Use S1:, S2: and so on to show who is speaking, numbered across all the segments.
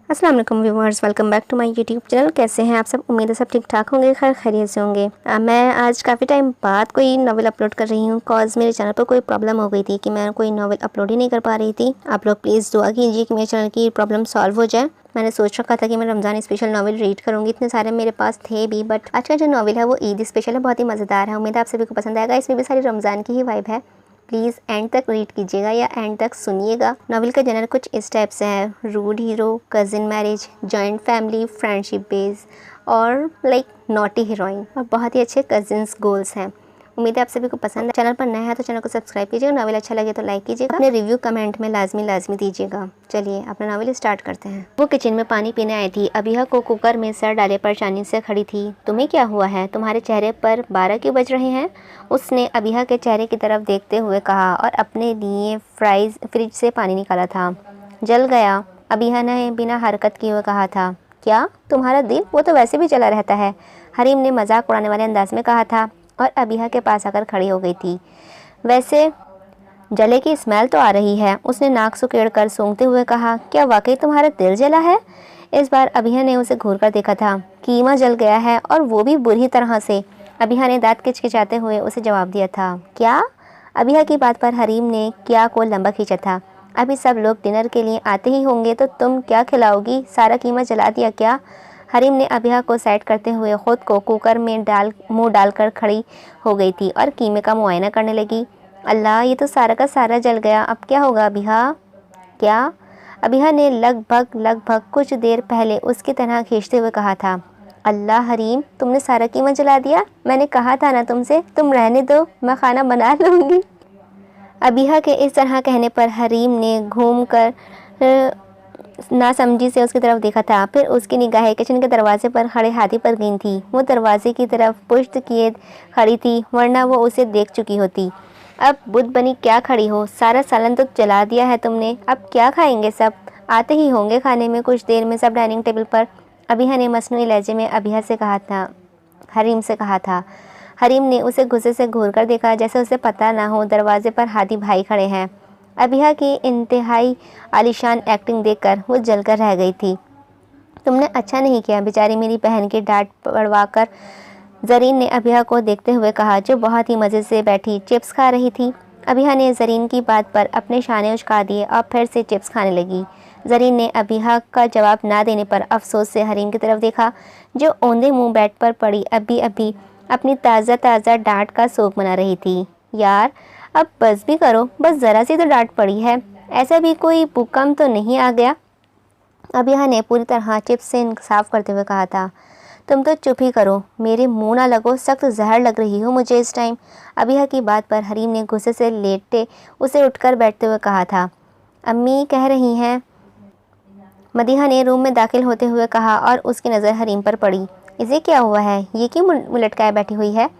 S1: अस्सलाम वालेकुम viewers, welcome back to my YouTube channel. कैसे हैं आप सब? उम्मीद है सब ठीक ठाक होंगे, खैर खैरियत से होंगे। मैं आज काफ़ी टाइम बाद कोई नावल अपलोड कर रही हूँ कॉज मेरे चैनल पर कोई प्रॉब्लम हो गई थी कि मैं कोई नावल अपलोड ही नहीं कर पा रही थी। आप लोग प्लीज़ दुआ कीजिए कि मेरे चैनल की प्रॉब्लम सॉल्व हो जाए। मैंने सोच रखा था कि मैं रमज़ान स्पेशल नावल रीड करूँगी, इतने सारे मेरे पास थे भी, बट आज का जो नावल है वो ईद स्पेशल है, बहुत ही मज़ेदार है। उम्मीद है आप सभी को पसंद आएगा। इसमें भी सारी रमज़ान की ही वाइब है। प्लीज़ एंड तक रीड कीजिएगा या एंड तक सुनिएगा। नावल का जनर कुछ इस टाइप से है: rude hero, cousin marriage, joint family, friendship base और नॉटी हीरोइन, और बहुत ही अच्छे कज़िन्स गोल्स हैं। उम्मीद है आप सभी को पसंद है। चैनल पर नया है तो चैनल को सब्सक्राइब कीजिएगा। नावल अच्छा लगे तो लाइक कीजिएगा, अपने रिव्यू कमेंट में लाजमी दीजिएगा। चलिए अपना नावल स्टार्ट करते हैं। वो किचन में पानी पीने आई थी। अबिहा को कुकर में सर डाले परेशानी से खड़ी थी। तुम्हें क्या हुआ है? तुम्हारे चेहरे पर 12 क्यों बज रहे हैं? उसने अबिहा के चेहरे की तरफ देखते हुए कहा और अपने लिए फ्रिज से पानी निकाला था। जल गया, अबिहा ने बिना हरकत किए हुए कहा था। क्या तुम्हारा दिल? वो तो वैसे भी जला रहता है, हरीम ने मजाक उड़ाने वाले अंदाज में कहा था और अबिहा के पास आकर खड़ी हो गई थी। वैसे जले की स्मेल तो आ रही है, उसने नाक सुकेड़ कर सूंघते हुए कहा। क्या वाकई तुम्हारा दिल जला है? इस बार अबिहा ने उसे घूर कर देखा था। कीमा जल गया है और वो भी बुरी तरह से। अबिहा ने दांत किचकिचाते हुए उसे जवाब दिया था। क्या? अबिहा की बात पर हरीम ने क्या को लंबा खींचा था। अभी सब लोग डिनर के लिए आते ही होंगे तो तुम क्या खिलाओगी? सारा कीमा जला दिया क्या? हरीम ने अबिहा को साइड करते हुए खुद को कुकर में मुंह डालकर खड़ी हो गई थी और कीमे का मुआयना करने लगी। अल्लाह, ये तो सारा का सारा जल गया, अब क्या होगा अबिहा? क्या? अबिहा ने लगभग कुछ देर पहले उसकी तरह खींचते हुए कहा था। अल्लाह हरीम, तुमने सारा कीमा जला दिया? मैंने कहा था ना तुमसे, तुम रहने दो, मैं खाना बना लूँगी। अबिहा के इस तरह कहने पर हरीम ने घूम कर नासमझी से उसकी तरफ देखा था। फिर उसकी निगाहें किचन के दरवाजे पर खड़े हाथी पर गई थी। वो दरवाजे की तरफ पुश्त किए खड़ी थी, वरना वो उसे देख चुकी होती। अब बुद्ध बनी क्या खड़ी हो? सारा सालन तो जला दिया है तुमने, अब क्या खाएंगे? सब आते ही होंगे खाने में कुछ देर में, सब डाइनिंग टेबल पर। अबिहा ने मसनूई लहजे में अबिहा से कहा था, हरीम से कहा था। हरीम ने उसे गुस्से से घूर कर देखा, जैसे उसे पता ना हो दरवाजे पर हाथी भाई खड़े हैं। अबिहा की इंतहाई आलीशान एक्टिंग देखकर वो जलकर रह गई थी। तुमने अच्छा नहीं किया, बेचारी मेरी बहन की डांट पड़वाकर, जरीन ने अबिहा को देखते हुए कहा, जो बहुत ही मज़े से बैठी चिप्स खा रही थी। अबिहा ने जरीन की बात पर अपने शाने उचका दिए और फिर से चिप्स खाने लगी। जरीन ने अबिहा का जवाब ना देने पर अफसोस से हरीम की तरफ देखा, जो औंधे मुंह बेड पर पड़ी अभी अपनी ताज़ा डांट का शोक मना रही थी। यार अब बस भी करो, बस ज़रा सी तो डांट पड़ी है, ऐसा भी कोई भूकंप तो नहीं आ गया? अबिहा ने पूरी तरह चिप्स से इंसाफ करते हुए कहा था। तुम तो चुप ही करो, मेरे मुंह ना लगो, सख्त जहर लग रही हो मुझे इस टाइम। अबिहा की बात पर हरीम ने गुस्से से लेटे उसे उठकर बैठते हुए कहा था। अम्मी कह रही हैं, मदीहा ने रूम में दाखिल होते हुए कहा और उसकी नज़र हरीम पर पड़ी। इसे क्या हुआ है? ये क्यों लटकाए बैठी हुई है?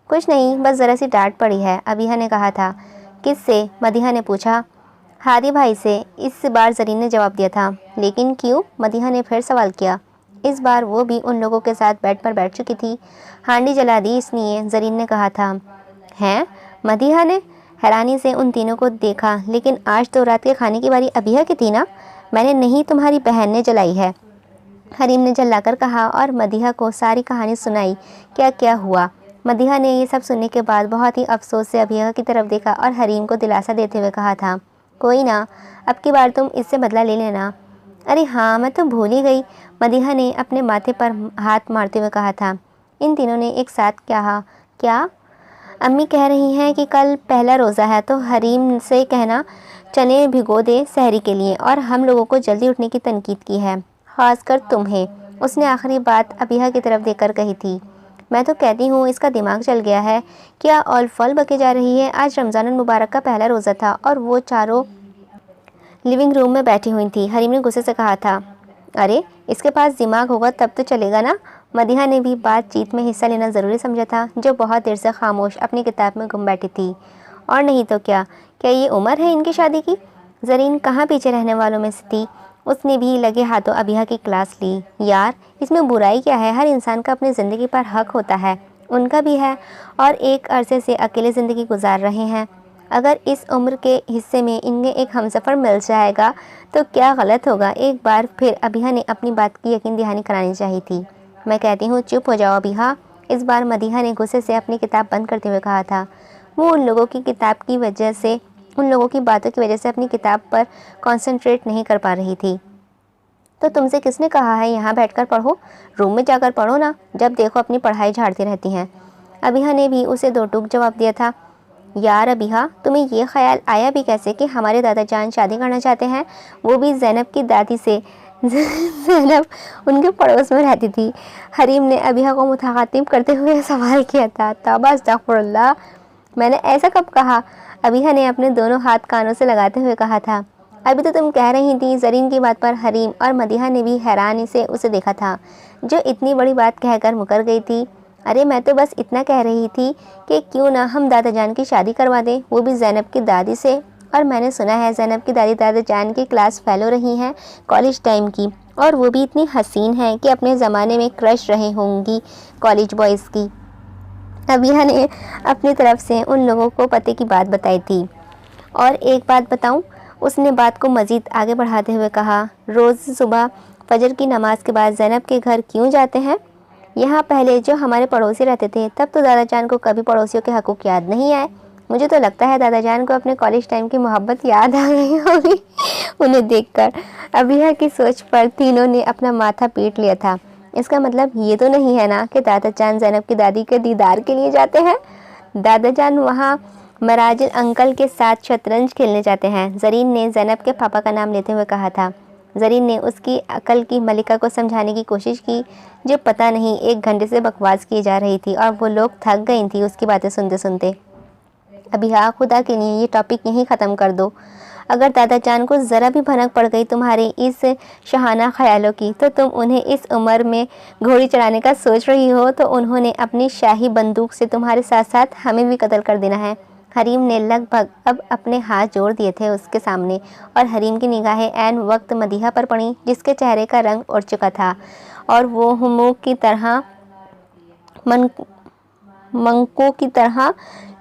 S1: कुछ नहीं, बस ज़रा सी डांट पड़ी है, अबिहा ने कहा था। किससे? मदीहा ने पूछा। हादी भाई से, इस बार जरीन ने जवाब दिया था। लेकिन क्यों? मदीहा ने फिर सवाल किया। इस बार वो भी उन लोगों के साथ बेड पर बैठ चुकी थी। हांडी जला दी इसलिए, जरीन ने कहा था। हैं? मदीहा ने हैरानी से उन तीनों को देखा। लेकिन आज तो रात के खाने की बारी अबिहा की थी ना? मैंने नहीं, तुम्हारी बहन ने जलाई है, हरीम ने झल्लाकर कहा और मदीहा को सारी कहानी सुनाई, क्या क्या हुआ। मदीहा ने ये सब सुनने के बाद बहुत ही अफसोस से अबिहा की तरफ देखा और हरीम को दिलासा देते हुए कहा था, कोई ना, अब की बार तुम इससे बदला ले लेना। अरे हाँ, मैं तो भूल ही गई, मदीहा ने अपने माथे पर हाथ मारते हुए कहा था। इन तीनों ने एक साथ कहा, क्या? अम्मी कह रही हैं कि कल पहला रोज़ा है, तो हरीम से कहना चने भिगो दे सहरी के लिए, और हम लोगों को जल्दी उठने की तनकीद की है, खासकर तुम्हें। उसने आखिरी बात अबिहा की तरफ देखकर कही थी। मैं तो कहती हूँ इसका दिमाग चल गया है, क्या ऑल फल बके जा रही है। आज रमज़ान मुबारक का पहला रोज़ा था और वो चारों लिविंग रूम में बैठी हुई थी। हरीम ने गुस्से से कहा था। अरे इसके पास दिमाग होगा तब तो चलेगा ना। मदीहा ने भी बातचीत में हिस्सा लेना ज़रूरी समझा था, जो बहुत देर से खामोश अपनी किताब में गुम बैठी थी। और नहीं तो क्या ये उम्र है इनकी शादी की? जरीन कहाँ पीछे रहने वालों में से थी, उसने भी लगे हाथों अबिहा की क्लास ली। यार इसमें बुराई क्या है? हर इंसान का अपनी ज़िंदगी पर हक होता है, उनका भी है, और एक अरसे से अकेले ज़िंदगी गुजार रहे हैं। अगर इस उम्र के हिस्से में इनमें एक हमसफ़र मिल जाएगा तो क्या गलत होगा। एक बार फिर अबिहा ने अपनी बात की यकीन दहानी करानी चाहिए थी। मैं कहती हूँ चुप हो जाओ अबिहा। इस बार मदीहा ने गुस्से से अपनी किताब बंद करते हुए कहा था। वो उन लोगों की बातों की वजह से अपनी किताब पर कंसंट्रेट नहीं कर पा रही थी। तो तुमसे किसने कहा है यहाँ बैठकर पढ़ो? रूम में जाकर पढ़ो ना, जब देखो अपनी पढ़ाई झाड़ती रहती हैं। अबिहा ने भी उसे दो टूक जवाब दिया था। यार अबिहा, तुम्हें ये ख्याल आया भी कैसे कि हमारे दादा जान शादी करना चाहते हैं, वो भी ज़ैनब की दादी से? ज़ैनब उनके पड़ोस में रहती थी। हरीम ने अबिहा को मुखातिब करते हुए सवाल किया था। तौबा अस्तगफुरुल्लाह, मैंने ऐसा कब कहा? अबिहा ने अपने दोनों हाथ कानों से लगाते हुए कहा था। अभी तो तुम कह रही थी। ज़रीन की बात पर हरीम और मदीहा ने भी हैरानी से उसे देखा था, जो इतनी बड़ी बात कहकर मुकर गई थी। अरे मैं तो बस इतना कह रही थी कि क्यों ना हम दादा जान की शादी करवा दें, वो भी ज़ैनब की दादी से। और मैंने सुना है ज़ैनब की दादी दादा जान की क्लास फेलो रही हैं कॉलेज टाइम की, और वो भी इतनी हसीन है कि अपने ज़माने में क्रश रहे होंगी कॉलेज बॉयज़ की। अबिहा ने अपनी तरफ से उन लोगों को पते की बात बताई थी। और एक बात बताऊं, उसने बात को मज़ीद आगे बढ़ाते हुए कहा। रोज़ सुबह फजर की नमाज के बाद ज़ैनब के घर क्यों जाते हैं? यहाँ पहले जो हमारे पड़ोसी रहते थे, तब तो दादा जान को कभी पड़ोसियों के हकूक़ याद नहीं आए। मुझे तो लगता है दादा जान को अपने कॉलेज टाइम की मोहब्बत याद आ गई होगी उन्हें देखकर। अबिहा की सोच पर तीनों ने अपना माथा पीट लिया था। इसका मतलब ये तो नहीं है ना कि दादा जान ज़ैनब की दादी के दीदार के लिए जाते हैं? दादा जान वहाँ मराजिल अंकल के साथ शतरंज खेलने जाते हैं। ज़रीन ने ज़ैनब के पापा का नाम लेते हुए कहा था। ज़रीन ने उसकी अकल की मलिका को समझाने की कोशिश की, जो पता नहीं 1 घंटे से बकवास की जा रही थी और वो लोग थक गई थी उसकी बातें सुनते सुनते। अभी हाँ, खुदा के लिए ये टॉपिक यहीं ख़त्म कर दो। अगर दादा जान को ज़रा भी भनक पड़ गई तुम्हारे इस शहाना ख्यालों की, तो तुम उन्हें इस उम्र में घोड़ी चढ़ाने का सोच रही हो, तो उन्होंने अपनी शाही बंदूक से तुम्हारे साथ साथ हमें भी कत्ल कर देना है। हरीम ने लगभग अब अपने हाथ जोड़ दिए थे उसके सामने, और हरीम की निगाहें ऐन वक्त मदीहा पर पड़ी, जिसके चेहरे का रंग उड़ चुका था और वो हुमूक की तरह मंकों की तरह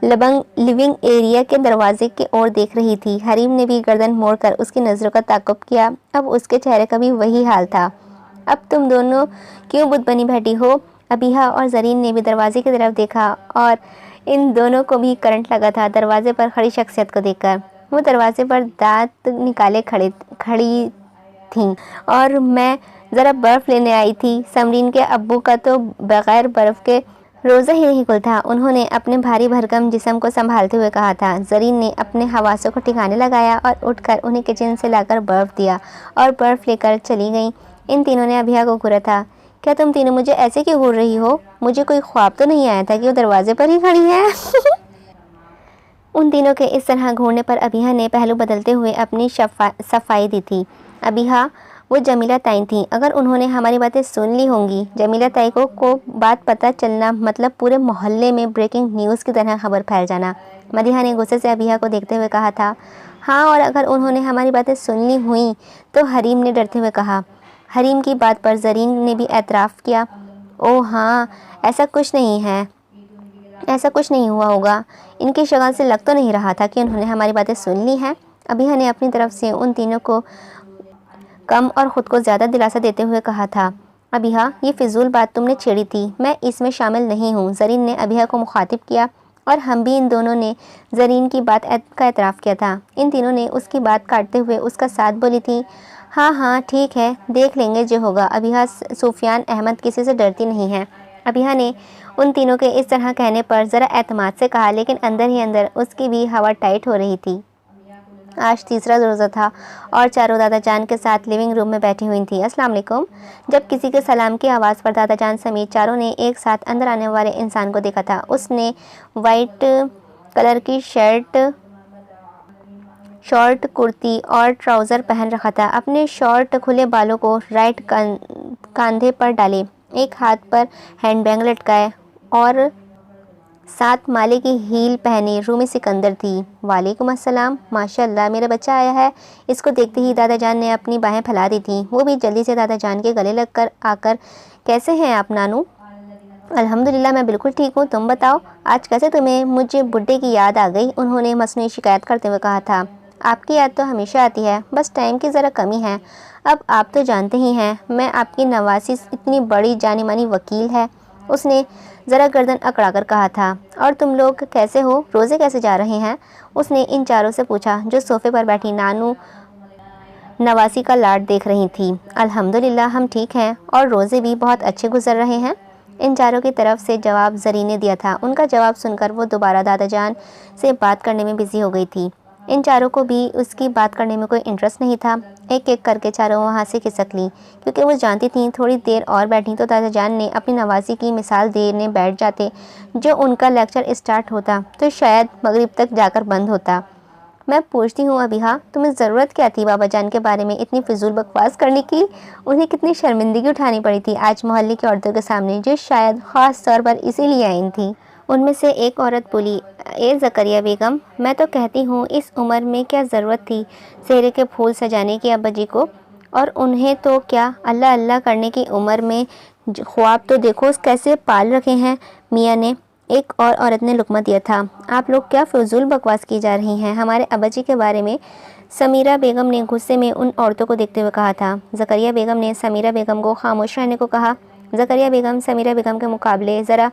S1: लिविंग एरिया के दरवाजे की ओर देख रही थी। हरीम ने भी गर्दन मोड़कर उसकी नज़रों का ताक़ुब किया। अब उसके चेहरे का भी वही हाल था। अब तुम दोनों क्यों बुत बनी बैठी हो? अबिहा और ज़रीन ने भी दरवाजे की तरफ देखा और इन दोनों को भी करंट लगा था दरवाजे पर खड़ी शख्सियत को देखकर। वो दरवाजे पर दांत निकाले खड़ी थी। और मैं ज़रा बर्फ़ लेने आई थी। समरीन के अब्बू का तो बग़ैर बर्फ़ के रोज़ा ही नहीं खुलता। उन्होंने अपने भारी भरकम जिस्म को संभालते हुए कहा था। ज़रीन ने अपने हवासों को ठिकाने लगाया और उठकर उन्हें किचन से लाकर बर्फ़ दिया और बर्फ़ लेकर चली गईं। इन तीनों ने अबिहा को घूरा था। क्या तुम तीनों मुझे ऐसे क्यों घूर रही हो? मुझे कोई ख्वाब तो नहीं आया था कि वो दरवाजे पर ही खड़ी है? उन तीनों के इस तरह घूरने पर अबिहा ने पहलू बदलते हुए अपनी सफाई दी थी। अबिहा, वो जमीला ताई थी। अगर उन्होंने हमारी बातें सुन ली होंगी, जमीला ताई को बात पता चलना मतलब पूरे मोहल्ले में ब्रेकिंग न्यूज़ की तरह खबर फैल जाना। मदीहा ने गुस्से से अबिहा को देखते हुए कहा था। हाँ, और अगर उन्होंने हमारी बातें सुन ली हुई तो? हरीम ने डरते हुए कहा। हरीम की बात पर ज़रीन ने भी एतराफ़ किया। ओह हाँ, ऐसा कुछ नहीं हुआ होगा। इनकी शक्ल से लग तो नहीं रहा था कि उन्होंने हमारी बातें सुन ली हैं। अबिहा ने अपनी तरफ से उन तीनों को कम और ख़ुद को ज़्यादा दिलासा देते हुए कहा था। अबिहा, ये फिजूल बात तुमने छेड़ी थी, मैं इसमें शामिल नहीं हूँ। ज़रीन ने अबिहा को मुखातिब किया और हम भी। इन दोनों ने ज़रीन की बात का एतराफ़ किया था। इन तीनों ने उसकी बात काटते हुए उसका साथ बोली थी। हाँ हाँ ठीक है, देख लेंगे जो होगा। अबिहा सुफियान अहमद किसी से डरती नहीं है। अबिहा ने उन तीनों के इस तरह कहने पर ज़रा एतमाद से कहा, लेकिन अंदर ही अंदर उसकी भी हवा टाइट हो रही थी। आज तीसरा रोज़ा था और चारों दादा जान के साथ लिविंग रूम में बैठी हुई थी। अस्सलाम वालेकुम। जब किसी के सलाम की आवाज़ पर दादा जान समेत चारों ने एक साथ अंदर आने वाले इंसान को देखा था। उसने वाइट कलर की शॉर्ट कुर्ती और ट्राउज़र पहन रखा था। अपने शॉर्ट खुले बालों को राइट कंधे पर डाले, एक हाथ पर हैंडबैग लटकाए और 7 माले की हील पहने रूमी सिकंदर थी। वालेकुम अस्सलाम, माशाअल्लाह मेरा बच्चा आया है। इसको देखते ही दादा जान ने अपनी बाहें फैला दी थी। वो भी जल्दी से दादा जान के गले लगकर आकर, कैसे हैं आप नानू? अल्हम्दुलिल्लाह मैं बिल्कुल ठीक हूँ, तुम बताओ आज कैसे तुम्हें मुझे बुड्ढे की याद आ गई? उन्होंने मसनूई शिकायत करते हुए कहा था। आपकी याद तो हमेशा आती है, बस टाइम की ज़रा कमी है। अब आप तो जानते ही हैं मैं आपकी नवासी इतनी बड़ी जानी मानी वकील है। उसने ज़रा गर्दन अकड़ाकर कहा था। और तुम लोग कैसे हो, रोज़े कैसे जा रहे हैं? उसने इन चारों से पूछा जो सोफ़े पर बैठी नानू नवासी का लाड देख रही थी। अल्हम्दुलिल्लाह हम ठीक हैं और रोज़े भी बहुत अच्छे गुजर रहे हैं। इन चारों की तरफ से जवाब ज़रीन ने दिया था। उनका जवाब सुनकर वो दोबारा दादा जान से बात करने में बिज़ी हो गई थी। इन चारों को भी उसकी बात करने में कोई इंटरेस्ट नहीं था। एक एक करके चारों वहाँ से खिसक ली, क्योंकि वो जानती थी थोड़ी देर और बैठी तो दादा जान ने अपनी नवासी की मिसाल देने बैठ जाते। जो उनका लेक्चर स्टार्ट होता तो शायद मगरिब तक जाकर बंद होता। मैं पूछती हूँ अबिहा, तुम्हें ज़रूरत क्या थी बाबा जान के बारे में इतनी फिजूल बकवास करने की? उन्हें कितनी शर्मिंदगी उठानी पड़ी थी आज मोहल्ले की औरतों के सामने, जो शायद ख़ास तौर पर इसीलिए आई थी। उनमें से एक औरत बोली, ए ज़करिया बेगम, मैं तो कहती हूँ इस उम्र में क्या ज़रूरत थी सेहरे के फूल सजाने की अब्बा जी को? और उन्हें तो क्या अल्लाह अल्लाह करने की उम्र में ख्वाब तो देखो कैसे पाल रखे हैं मियाँ ने। एक और औरत ने लुकमा दिया था। आप लोग क्या फजूल बकवास की जा रही हैं हमारे अब्बाजी के बारे में? समीरा बेगम ने गुस्से में उन औरतों को देखते हुए कहा था। ज़करिया बेगम ने समीरा बेगम को खामोश रहने को कहा। ज़करिया बेगम समीरा बेगम के मुकाबले ज़रा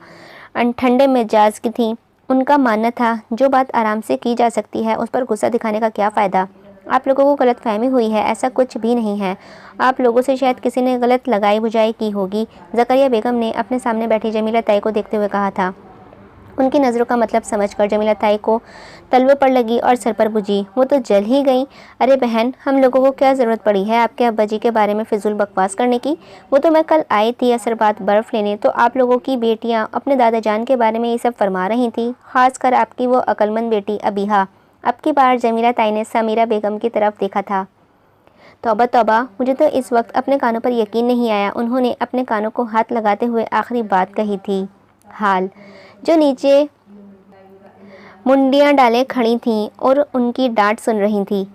S1: ठंडे मिजाज की थी। उनका मानना था जो बात आराम से की जा सकती है उस पर गुस्सा दिखाने का क्या फ़ायदा। आप लोगों को गलतफहमी हुई है, ऐसा कुछ भी नहीं है। आप लोगों से शायद किसी ने गलत लगाई बुझाई की होगी। ज़करिया बेगम ने अपने सामने बैठी जमीला ताई को देखते हुए कहा था। उनकी नज़रों का मतलब समझकर जमीला ताई को तलवे पर लगी और सर पर बुझी। वो तो जल ही गई। अरे बहन, हम लोगों को क्या ज़रूरत पड़ी है आपके अब्बा जी के बारे में फिजूल बकवास करने की? वो तो मैं कल आई थी असरबाद बर्फ़ लेने, तो आप लोगों की बेटियां अपने दादा जान के बारे में ये सब फरमा रही थी, ख़ासकर आपकी वो अक्लमंद बेटी अबीहा। अब की बार जमीला ताई ने समीरा बेगम की तरफ देखा था। तौबा तौबा, मुझे तो इस वक्त अपने कानों पर यकीन नहीं आया। उन्होंने अपने कानों को हाथ लगाते हुए आखिरी बात कही थी। हाल जो नीचे मुंडियां डाले खड़ी थीं और उनकी डांट सुन रही थी,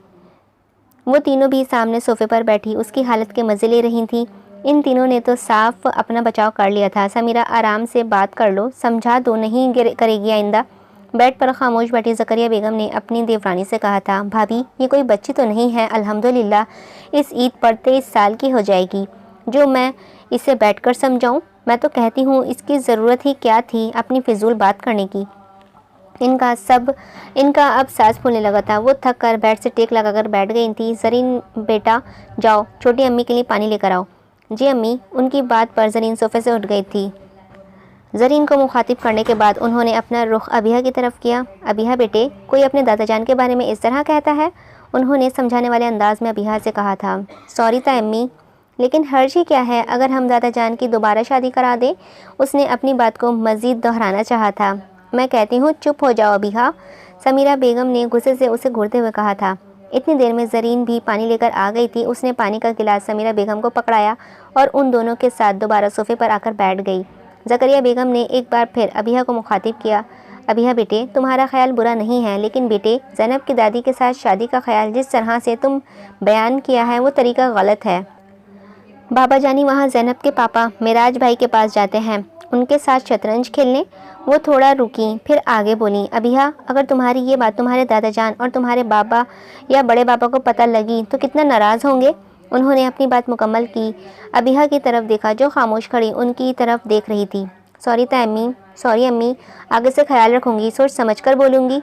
S1: वो तीनों भी सामने सोफे पर बैठी उसकी हालत के मज़े ले रही थीं। इन तीनों ने तो साफ अपना बचाव कर लिया था। समीरा आराम से बात कर लो, समझा दो, नहीं करेगी आइंदा। बेड पर खामोश बैठी ज़करिया बेगम ने अपनी देवरानी से कहा था। भाभी, ये कोई बच्ची तो नहीं है, अल्हम्दुलिल्लाह इस ईद पर 23 साल की हो जाएगी, जो मैं इसे बैठकर समझाऊं? मैं तो कहती हूँ इसकी ज़रूरत ही क्या थी अपनी फिजूल बात करने की। इनका अब सांस फूलने लगा था। वो थक कर बेड से टेक लगाकर बैठ गई थी। ज़रीन बेटा, जाओ छोटी अम्मी के लिए पानी लेकर आओ। जी अम्मी। उनकी बात पर ज़रीन सोफे से उठ गई थी। ज़रीन को मुखातिब करने के बाद उन्होंने अपना रुख अबिहा की तरफ किया। अबिहा बेटे, कोई अपने दादा जान के बारे में इस तरह कहता है? उन्होंने समझाने वाले अंदाज में अबिहा से कहा था। सॉरी था अम्मी, लेकिन हर्ज ही क्या है अगर हम दादा जान की दोबारा शादी करा दें? उसने अपनी बात को मज़ीद दोहराना चाहा था। मैं कहती हूँ चुप हो जाओ अबिहा, समीरा बेगम ने गुस्से से उसे घूरते हुए कहा था। इतनी देर में ज़रीन भी पानी लेकर आ गई थी। उसने पानी का गिलास समीरा बेगम को पकड़ाया और उन दोनों के साथ दोबारा सोफे पर आकर बैठ गई। ज़करिया बेगम ने एक बार फिर अबिहा को मुखातिब किया। अबिहा बेटे, तुम्हारा ख्याल बुरा नहीं है, लेकिन बेटे ज़ैनब की दादी के साथ शादी का ख्याल जिस तरह से तुम बयान किया है वो तरीका गलत है। बाबा जानी वहाँ ज़ैनब के पापा मेराज भाई के पास जाते हैं उनके साथ शतरंज खेलने। वो थोड़ा रुकी, फिर आगे बोली। अबिहा, अगर तुम्हारी ये बात तुम्हारे दादा जान और तुम्हारे बाबा या बड़े बाबा को पता लगी तो कितना नाराज़ होंगे। उन्होंने अपनी बात मुकम्मल की। अबिहा की तरफ देखा जो खामोश खड़ी उनकी तरफ देख रही थी। सॉरी था अम्मी, सॉरी अम्मी, आगे से ख्याल रखूँगी, सोच समझ कर बोलूँगी।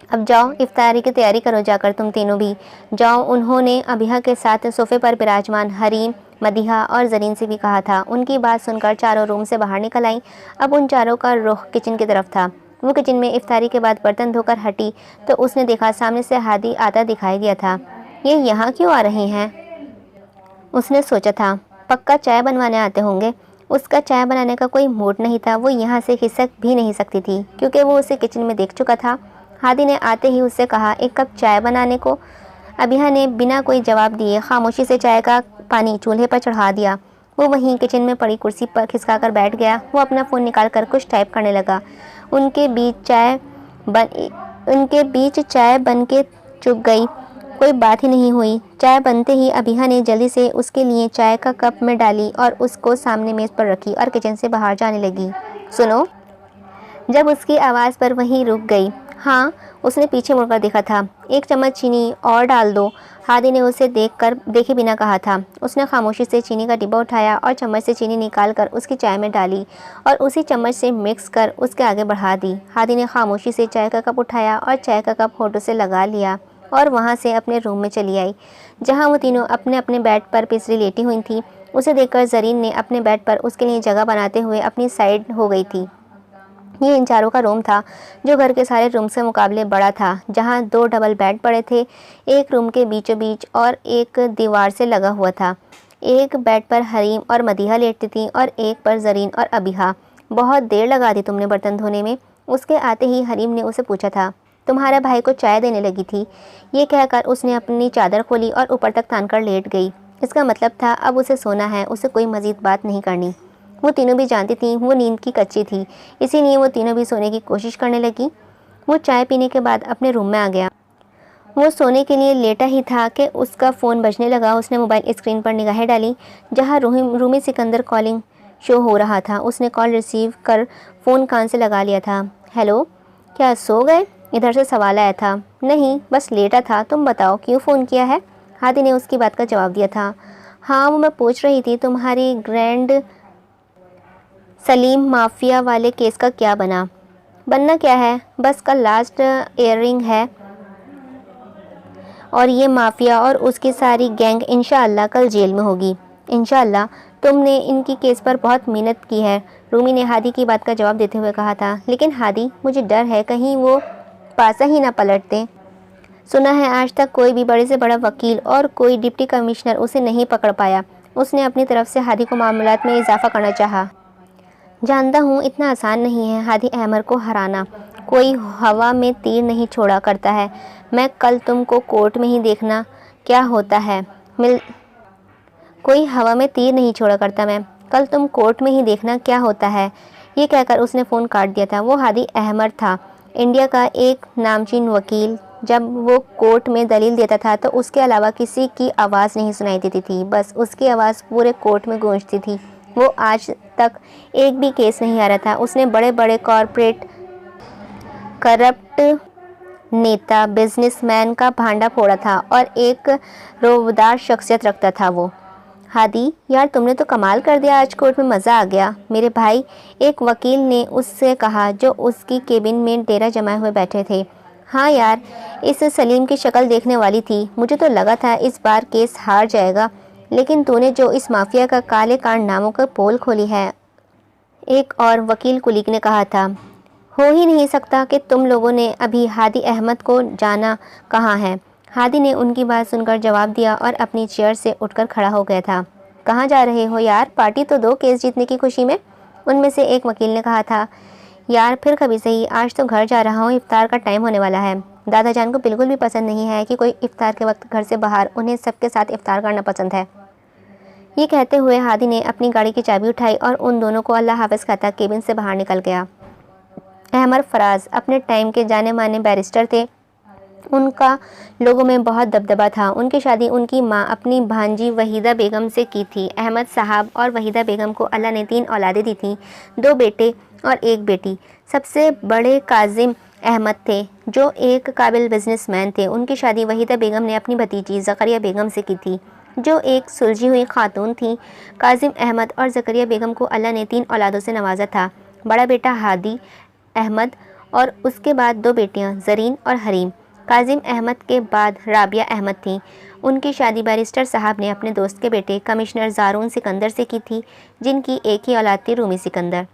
S1: अब जाओ इफ्तारी की तैयारी करो, जाकर तुम तीनों भी जाओ। उन्होंने अबिहा के साथ सोफे पर विराजमान हरीम, मदीहा और ज़रीन से भी कहा था। उनकी बात सुनकर चारों रूम से बाहर निकल आईं। अब उन चारों का रुख किचन की तरफ था। वो किचन में इफ्तारी के बाद बर्तन धोकर हटी तो उसने देखा सामने से हादी आता दिखाई दिया था। ये यहाँ क्यों आ रहे हैं? उसने सोचा था पक्का चाय बनवाने आते होंगे। उसका चाय बनाने का कोई मूड नहीं था। वो यहाँ से खिसक भी नहीं सकती थी क्योंकि वो उसे किचन में देख चुका था। हादी ने आते ही उससे कहा, एक कप चाय बनाने को। अबिहा ने बिना कोई जवाब दिए खामोशी से चाय का पानी चूल्हे पर चढ़ा दिया। वो वहीं किचन में पड़ी कुर्सी पर खिसका कर बैठ गया। वो अपना फ़ोन निकाल कर कुछ टाइप करने लगा। उनके बीच चाय बन के चुक गई। कोई बात ही नहीं हुई। चाय बनते ही अबिहा ने जल्दी से उसके लिए चाय का कप में डाली और उसको सामने मेज़ पर रखी और किचन से बाहर जाने लगी। सुनो, जब उसकी आवाज़ पर वहीं रुक गई। हाँ, उसने पीछे मुड़कर देखा था। एक चम्मच चीनी और डाल दो, हादी ने उसे देखे बिना कहा था। उसने खामोशी से चीनी का डिब्बा उठाया और चम्मच से चीनी निकाल कर उसकी चाय में डाली और उसी चम्मच से मिक्स कर उसके आगे बढ़ा दी। हादी ने खामोशी से चाय का कप उठाया और चाय का कप होठों से लगा लिया और वहाँ से अपने रूम में चली आई, जहाँ वो तीनों अपने अपने बेड पर पिसरी लेटी हुई थी। उसे देखकर ज़रीन ने अपने बेड पर उसके लिए जगह बनाते हुए अपनी साइड हो गई थी। ये इन चारों का रूम था, जो घर के सारे रूम से मुकाबले बड़ा था, जहाँ 2 डबल बेड पड़े थे, एक रूम के बीचों बीच और एक दीवार से लगा हुआ था। एक बेड पर हरीम और मदीहा लेटती थी और एक पर ज़रीन और अबिहा। बहुत देर लगा दी तुमने बर्तन धोने में? उसके आते ही हरीम ने उसे पूछा था। तुम्हारे भाई को चाय देने लगी थी, ये कहकर उसने अपनी चादर खोली और ऊपर तक तान कर लेट गई। इसका मतलब था अब उसे सोना है, उसे कोई मज़ीद बात नहीं करनी। वो तीनों भी जानती थीं वो नींद की कच्ची थी, इसीलिए वो तीनों भी सोने की कोशिश करने लगी। वो चाय पीने के बाद अपने रूम में आ गया। वो सोने के लिए लेटा ही था कि उसका फ़ोन बजने लगा। उसने मोबाइल स्क्रीन पर निगाहें डाली, जहाँ रूमी सिकंदर कॉलिंग शो हो रहा था। उसने कॉल रिसीव कर फ़ोन कान से लगा लिया था। हेलो, क्या सो गए? इधर से सवाल आया था। नहीं, बस लेटा था। तुम बताओ, क्यों फ़ोन किया है? हादी ने उसकी बात का जवाब दिया था। हाँ, वो मैं पूछ रही थी तुम्हारी ग्रैंड सलीम माफिया वाले केस का क्या बना? बनना क्या है, बस कल लास्ट एयरिंग है और ये माफिया और उसकी सारी गैंग इंशाअल्लाह कल जेल में होगी। इंशाअल्लाह। तुमने इनकी केस पर बहुत मेहनत की है, रूमी ने हादी की बात का जवाब देते हुए कहा था। लेकिन हादी, मुझे डर है कहीं वो पासा ही ना पलट दें। सुना है आज तक कोई भी बड़े से बड़ा वकील और कोई डिप्टी कमिश्नर उसे नहीं पकड़ पाया। उसने अपनी तरफ से हादी को मामलात में इजाफा करना चाहा। जानता हूँ इतना आसान नहीं है हादी अहमद को हराना, कोई हवा में तीर नहीं छोड़ा करता है। मैं कल तुमको कोर्ट में ही देखना क्या होता है। कोई हवा में तीर नहीं छोड़ा करता, मैं कल तुम कोर्ट में ही देखना क्या होता है। ये कहकर उसने फ़ोन काट दिया था। वो हादी अहमद था, इंडिया का एक नामचीन वकील। जब वो कोर्ट में दलील देता था तो उसके अलावा किसी की आवाज़ नहीं सुनाई देती थी, बस उसकी आवाज़ पूरे कोर्ट में गूंजती थी। वो आज तक एक भी केस नहीं हारा था। उसने बड़े बड़े कॉरपोरेट करप्ट नेता बिजनेसमैन का भांडा फोड़ा था और एक रोबदार शख्सियत रखता था वो। हादी यार, तुमने तो कमाल कर दिया, आज कोर्ट में मज़ा आ गया मेरे भाई, एक वकील ने उससे कहा जो उसकी केबिन में डेरा जमाए हुए बैठे थे। हाँ यार, इस सलीम की शक्ल देखने वाली थी। मुझे तो लगा था इस बार केस हार जाएगा, लेकिन तूने जो इस माफिया का काले कारनामों का पोल खोली है, एक और वकील कुलीग ने कहा था। हो ही नहीं सकता कि तुम लोगों ने अभी हादी अहमद को जाना कहाँ है। हादी ने उनकी बात सुनकर जवाब दिया और अपनी चेयर से उठकर खड़ा हो गया था। कहाँ जा रहे हो यार? पार्टी तो दो केस जीतने की खुशी में, उनमें से एक वकील ने कहा था। यार फिर कभी सही, आज तो घर जा रहा हूँ, इफ्तार का टाइम होने वाला है। दादा जान को बिल्कुल भी पसंद नहीं है कि कोई इफ्तार के वक्त घर से बाहर, उन्हें सबके साथ इफ्तार करना पसंद है। ये कहते हुए हादी ने अपनी गाड़ी की चाबी उठाई और उन दोनों को अल्लाह हाफ़िज़ कहता केबिन से बाहर निकल गया। अहमद फराज अपने टाइम के जाने माने बैरिस्टर थे। उनका लोगों में बहुत दबदबा था। उनकी शादी उनकी माँ अपनी भांजी वहीदा बेगम से की थी। अहमद साहब और वहीदा बेगम को अल्लाह ने 3 औलादें दी थीं, 2 बेटे और 1 बेटी। सबसे बड़े काजिम अहमद थे, जो एक काबिल बिजनेसमैन थे। उनकी शादी वहीदा बेगम ने अपनी भतीजी ज़करिया बेगम से की थी, जो एक सुलझी हुई खातून थी। काजिम अहमद और ज़करिया बेगम को अल्लाह ने 3 औलादों से नवाजा था। बड़ा बेटा हादी अहमद और उसके बाद 2 बेटियां ज़रीन और हरीम। काजिम अहमद के बाद राबिया अहमद थी। उनकी शादी बैरिस्टर साहब ने अपने दोस्त के बेटे कमिश्नर ज़ारून सिकंदर से की थी, जिनकी एक ही औलाद थी, रूमी सिकंदर।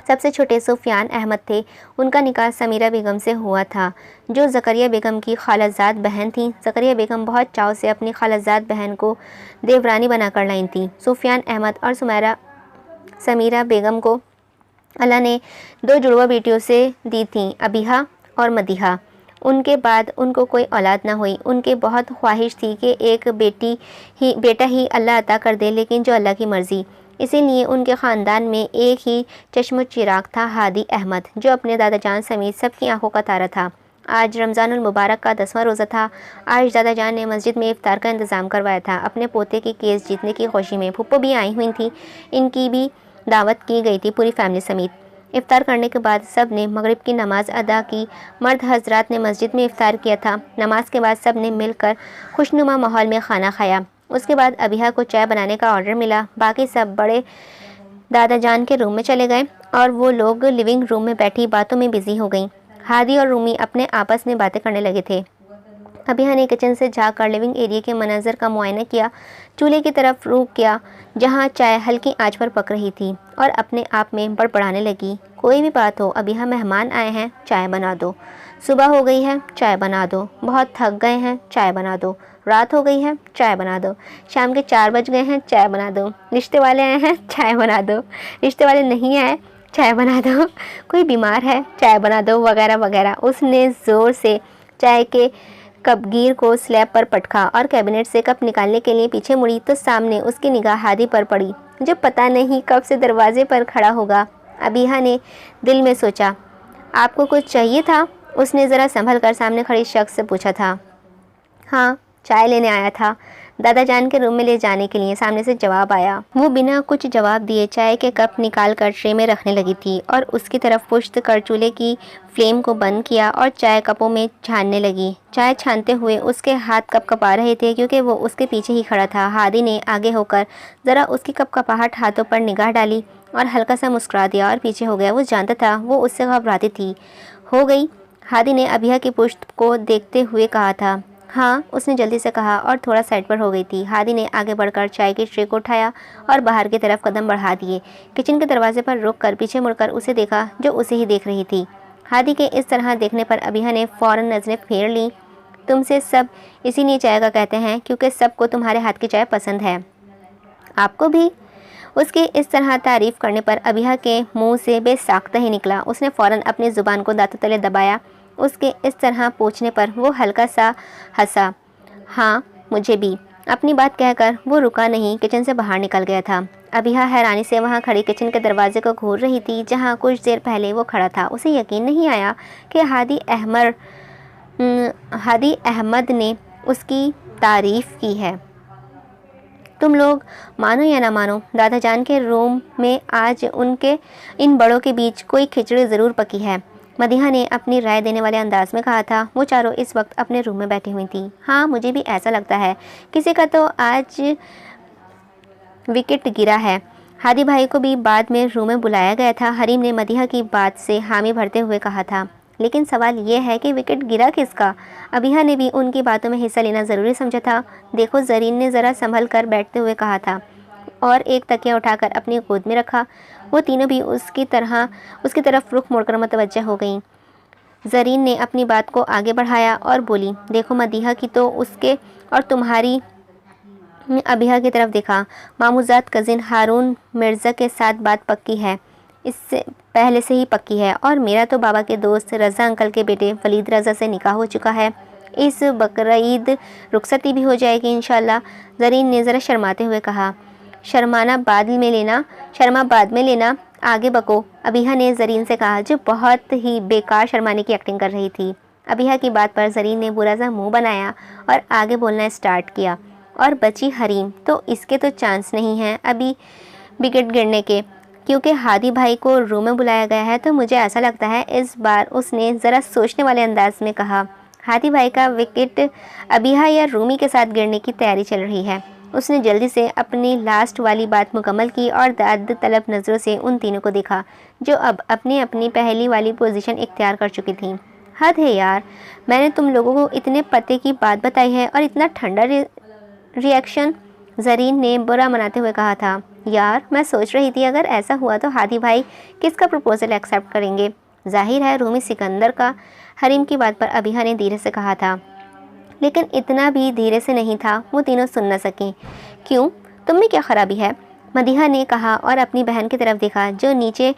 S1: सबसे छोटे सुफियान अहमद थे। उनका निकाह समीरा बेगम से हुआ था, जो ज़करिया बेगम की खालाजाद बहन थी। ज़करिया बेगम बहुत चाव से अपनी खालाजाद बहन को देवरानी बनाकर लाई थी। सुफियान अहमद और समीरा बेगम को अल्लाह ने 2 जुड़वा बेटियों से दी थी, अबिहा और मदीहा। उनके बाद उनको कोई औलाद ना हुई। उनके बहुत ख्वाहिश थी कि एक बेटा ही अल्लाह अता कर दे, लेकिन जो अल्लाह की मर्ज़ी। इसीलिए उनके ख़ानदान में एक ही चश्म चिराग था, हादी अहमद, जो अपने दादा जान समेत सबकी आंखों का तारा था। आज रमज़ानुल मुबारक का 10वां रोज़ा था। आज दादा जान ने मस्जिद में इफ्तार का इंतज़ाम करवाया था। अपने पोते के केस जीतने की खुशी में फूफो भी आई हुई थी। इनकी भी दावत की गई थी पूरी फैमिली समेत। इफ्तार करने के बाद सब ने मगरिब की नमाज़ अदा की। मर्द हजरात ने मस्जिद में इफ्तार किया था। नमाज के बाद सब ने मिलकर खुशनुमा माहौल में खाना खाया। उसके बाद अबिहा को चाय बनाने का ऑर्डर मिला। बाकी सब बड़े दादा जान के रूम में चले गए और वो लोग लिविंग रूम में बैठी बातों में बिजी हो गई। हादी और रूमी अपने आपस में बातें करने लगे थे। अबिहा ने किचन से झाँककर लिविंग एरिया के मंजर का मुआयना किया। चूल्हे की तरफ रुख किया जहाँ चाय हल्की आंच पर पक रही थी और अपने आप में बड़बड़ाने लगी। कोई भी बात हो, अबिहा मेहमान आए हैं, चाय बना दो। सुबह हो गई है, चाय बना दो। बहुत थक गए हैं, चाय बना दो। रात हो गई है, चाय बना दो। शाम के 4 बज गए हैं, चाय बना दो। रिश्ते वाले आए हैं, चाय बना दो। रिश्ते वाले नहीं आए, चाय बना दो। कोई बीमार है, चाय बना दो, वगैरह वगैरह। उसने ज़ोर से चाय के कपगीर को स्लैब पर पटका और कैबिनेट से कप निकालने के लिए पीछे मुड़ी तो सामने उसकी निगाह हादी पर पड़ी, जो पता नहीं कब से दरवाजे पर खड़ा होगा। अबिहा ने दिल में सोचा, आपको कुछ चाहिए था? उसने ज़रा संभल कर सामने खड़ी शख्स से पूछा था। हाँ, चाय लेने आया था, दादा जान के रूम में ले जाने के लिए, सामने से जवाब आया। वो बिना कुछ जवाब दिए चाय के कप निकाल कर ट्रे में रखने लगी थी और उसकी तरफ पुश्त कर चूल्हे की फ्लेम को बंद किया और चाय कपों में छानने लगी। चाय छानते हुए उसके हाथ कपकपा रहे थे क्योंकि वो उसके पीछे ही खड़ा था। हादी ने आगे होकर ज़रा उसकी कपकपाहट हाथों पर निगाह डाली और हल्का सा मुस्कुरा दिया और पीछे हो गया। वो जानता था वो उससे घबराती थी। हो गई? हादी ने अबिहा की पुश्त को देखते हुए कहा था। हाँ, उसने जल्दी से कहा और थोड़ा साइड पर हो गई थी। हादी ने आगे बढ़कर चाय की ट्रे को उठाया और बाहर की तरफ कदम बढ़ा दिए। किचन के दरवाजे पर रुक कर पीछे मुड़कर उसे देखा जो उसे ही देख रही थी। हादी के इस तरह देखने पर अबिहा ने फ़ौरन नज़रें फेर लीं। तुमसे सब इसीलिए चाय का कहते हैं क्योंकि सबको तुम्हारे हाथ की चाय पसंद है। आपको भी? उसके इस तरह तारीफ़ करने पर अबिहा के मुंह से बेसाख्ता ही निकला। उसने फ़ौरन अपनी ज़ुबान को दांतों तले दबाया। उसके इस तरह पूछने पर वो हल्का सा हंसा। हाँ, मुझे भी। अपनी बात कहकर वो रुका नहीं, किचन से बाहर निकल गया था। अबिहा हैरानी से वहाँ खड़ी किचन के दरवाजे को घूर रही थी जहाँ कुछ देर पहले वो खड़ा था। उसे यकीन नहीं आया कि हादी अहमद ने उसकी तारीफ़ की है। तुम लोग मानो या ना मानो, दादा जान के रूम में आज उनके इन बड़ों के बीच कोई खिचड़ी ज़रूर पकी है, मदीहा ने अपनी राय देने वाले अंदाज में कहा था। वो चारों इस वक्त अपने रूम में बैठी हुई थी। हाँ, मुझे भी ऐसा लगता है, किसी का तो आज विकेट गिरा है। हादी भाई को भी बाद में रूम में बुलाया गया था। हरीम ने मदीहा की बात से हामी भरते हुए कहा था। लेकिन सवाल ये है कि विकेट गिरा किसका? अबिहा ने भी उनकी बातों में हिस्सा लेना ज़रूरी समझा था। देखो, ज़रीन ने ज़रा संभल कर बैठते हुए कहा था और एक तकिया उठाकर अपनी गोद में रखा। वो तीनों भी उसकी तरफ रुख मोड़कर मुतवज्जह हो गईं। ज़रीन ने अपनी बात को आगे बढ़ाया और बोली, देखो मदीहा की तो उसके और तुम्हारी अबिहा की तरफ देखा। मामूजात कज़िन हारून मिर्ज़ा के साथ बात पक्की है, इससे पहले से ही पक्की है। और मेरा तो बाबा के दोस्त रज़ा अंकल के बेटे वलीद रज़ा से निकाह हो चुका है। इस बकरीद रुखसती भी हो जाएगी इंशाल्लाह। ज़रीन ने ज़रा शर्माते हुए कहा। शर्मा बाद में लेना, आगे बको, अबिहा ने ज़रीन से कहा, जो बहुत ही बेकार शर्माने की एक्टिंग कर रही थी। अबिहा की बात पर ज़रीन ने बुरा सा मुँह बनाया और आगे बोलना स्टार्ट किया। और बची हरीम, तो इसके तो चांस नहीं हैं अभी विकेट गिरने के, क्योंकि हादी भाई को रूम में बुलाया गया है। तो मुझे ऐसा लगता है इस बार, उसने ज़रा सोचने वाले अंदाज में कहा, हादी भाई का विकेट अबिहा या रूमी के साथ गिरने की तैयारी चल रही है। उसने जल्दी से अपनी लास्ट वाली बात मुकम्मल की और दाद तलब नज़रों से उन तीनों को देखा जो अब अपनी अपनी पहली वाली पोजीशन इख्तियार कर चुकी थी। हद है यार, मैंने तुम लोगों को इतने पते की बात बताई है और इतना ठंडा रिएक्शन। ज़रीन ने बुरा मनाते हुए कहा था। यार, मैं सोच रही थी अगर ऐसा हुआ तो हादी भाई किसका प्रपोज़ल एक्सेप्ट करेंगे? जाहिर है रूमी सिकंदर का। हरीम की बात पर अबिहा ने धीरे से कहा था, लेकिन इतना भी धीरे से नहीं था वो तीनों सुन न सकें। क्यों, तुम में क्या ख़राबी है? मदीहा ने कहा और अपनी बहन की तरफ देखा जो नीचे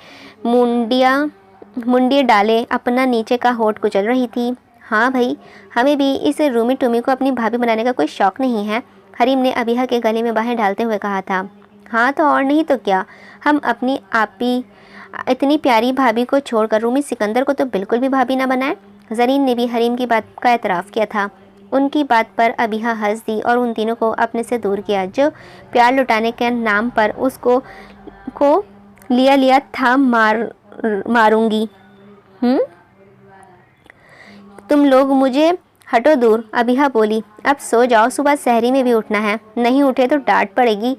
S1: मुंडिया डाले अपना नीचे का होठ कुचल रही थी। हाँ भाई, हमें भी इस रूमी टूमी को अपनी भाभी बनाने का कोई शौक़ नहीं है, हरीम ने अबिहा के गले में बाहें डालते हुए कहा था। हाँ तो और नहीं तो क्या, हम अपनी आपी इतनी प्यारी भाभी को छोड़कर रूमी सिकंदर को तो बिल्कुल भी भाभी ना बनाएं। जरीन ने भी हरीम की बात का एतराफ़ किया था। उनकी बात पर अबिहा हंस दी और उन तीनों को अपने से दूर किया, जो प्यार लुटाने के नाम पर उसको को लिया लिया था मारूंगी। तुम लोग मुझे हटो दूर, अबिहा बोली। अब सो जाओ, सुबह सहरी में भी उठना है, नहीं उठे तो डांट पड़ेगी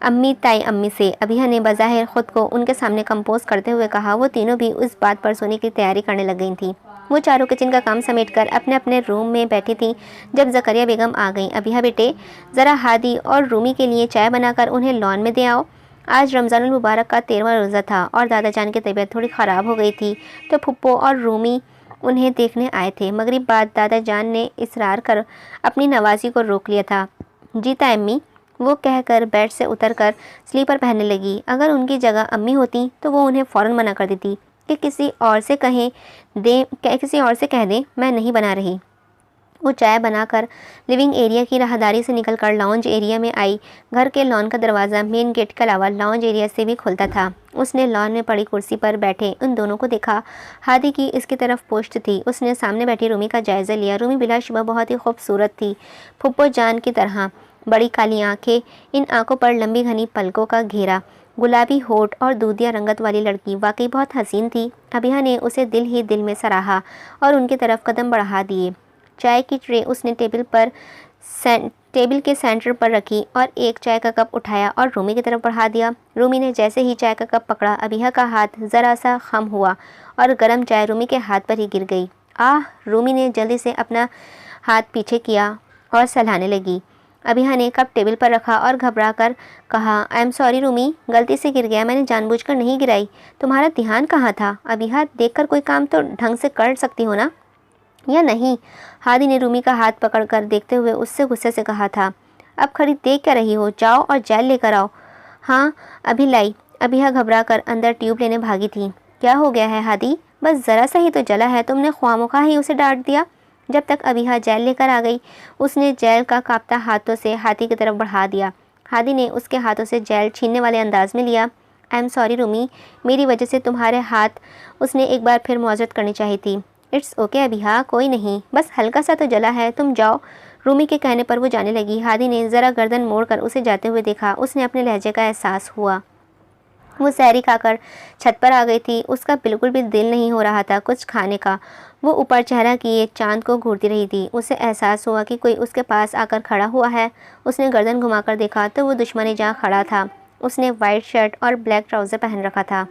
S1: अम्मी ताई अम्मी से। अबिहा ने बज़ाहिर खुद को उनके सामने कंपोज करते हुए कहा। वो तीनों भी उस बात पर सोने की तैयारी करने लग गई थी। वो चारों किचन का काम समेटकर अपने अपने रूम में बैठी थी जब ज़करिया बेगम आ गई। अबिहा बेटे, ज़रा हादी और रूमी के लिए चाय बनाकर उन्हें लॉन में दे आओ। आज रमज़ानुल मुबारक का 13वां रोज़ा था और दादा जान की तबीयत थोड़ी ख़राब हो गई थी, तो फुप्पो और रूमी उन्हें देखने आए थे। मगरिब बाद दादा जान ने इसरार कर अपनी नवाजी को रोक लिया था। जीता अम्मी, वो कहकर बेड से उतरकर स्लीपर पहनने लगी। अगर उनकी जगह अम्मी होती तो वो उन्हें फ़ौरन मना कर देती कि किसी और से कह दें मैं नहीं बना रही। वो चाय बनाकर लिविंग एरिया की राहदारी से निकलकर लॉन्ज एरिया में आई। घर के लॉन का दरवाज़ा मेन गेट के अलावा लॉन्ज एरिया से भी खुलता था। उसने लॉन में पड़ी कुर्सी पर बैठे उन दोनों को देखा। हादी की इसकी तरफ पोस्ट थी। उसने सामने बैठी रूमी का जायज़ा लिया। रूमी बिलाशुबा बहुत ही खूबसूरत थी, फुप्पो जान की तरह। बड़ी काली आंखें, इन आंखों पर लंबी घनी पलकों का घेरा, गुलाबी होठ और दूधिया रंगत वाली लड़की वाकई बहुत हसीन थी। अबिहा ने उसे दिल ही दिल में सराहा और उनकी तरफ कदम बढ़ा दिए। चाय की ट्रे उसने टेबल के सेंटर पर रखी और एक चाय का कप उठाया और रूमी की तरफ बढ़ा दिया। रूमी ने जैसे ही चाय का कप पकड़ा, अबिहा का हाथ ज़रा सा खम हुआ और गर्म चाय रूमी के हाथ पर ही गिर गई। आह! रूमी ने जल्दी से अपना हाथ पीछे किया और सहलाने लगी। अबिहा ने कप टेबल पर रखा और घबरा कर कहा, आई एम सॉरी रूमी, गलती से गिर गया, मैंने जानबूझकर नहीं गिराई। तुम्हारा ध्यान कहाँ था? अबिहा, देखकर कोई काम तो ढंग से कर सकती हो ना, या नहीं? हादी ने रूमी का हाथ पकड़कर देखते हुए उससे गुस्से से कहा था। अब खड़ी देख क्या रही हो? जाओ और जेल लेकर आओ। हाँ, अभी लाई। अबिहा घबरा कर अंदर ट्यूब लेने भागी थी। क्या हो गया है हादी? बस ज़रा सा ही तो जला है, तुमने ख्वामोखा ही उसे डांट दिया। जब तक अबिहा जेल लेकर आ गई, उसने जेल का कांपता हाथों से हादी की तरफ बढ़ा दिया। हादी ने उसके हाथों से जेल छीनने वाले अंदाज में लिया। आई एम सॉरी रूमी, मेरी वजह से तुम्हारे हाथ। उसने एक बार फिर मुआवजत करनी चाहिए थी। इट्स ओके अबिहा, कोई नहीं, बस हल्का सा तो जला है, तुम जाओ। रूमी के कहने पर वो जाने लगी। हादी ने ज़रा गर्दन मोड़कर उसे जाते हुए देखा। उसने अपने लहजे का एहसास हुआ। वो सहरी खाकर छत पर आ गई थी। उसका बिल्कुल भी दिल नहीं हो रहा था कुछ खाने का। वो ऊपर चेहरा किए चांद को घूरती रही थी। उसे एहसास हुआ कि कोई उसके पास आकर खड़ा हुआ है। उसने गर्दन घुमाकर देखा तो वो दुश्मनी जहाँ खड़ा था। उसने वाइट शर्ट और ब्लैक ट्राउज़र पहन रखा था।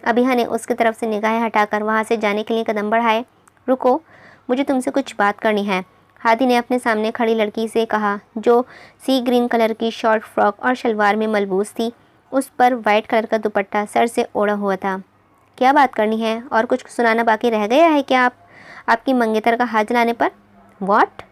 S1: अबिहा ने उसकी तरफ से निगाहें हटाकर वहाँ से जाने के लिए कदम बढ़ाए। रुको, मुझे तुमसे कुछ बात करनी है, हादी ने अपने सामने खड़ी लड़की से कहा, जो सी ग्रीन कलर की शॉर्ट फ्रॉक और शलवार में मलबूस थी। उस पर वाइट कलर का दुपट्टा सर से ओढ़ा हुआ था। क्या बात करनी है? और कुछ सुनाना बाकी रह गया है क्या आपकी मंगेतर का हाथ जलाने पर? व्हाट?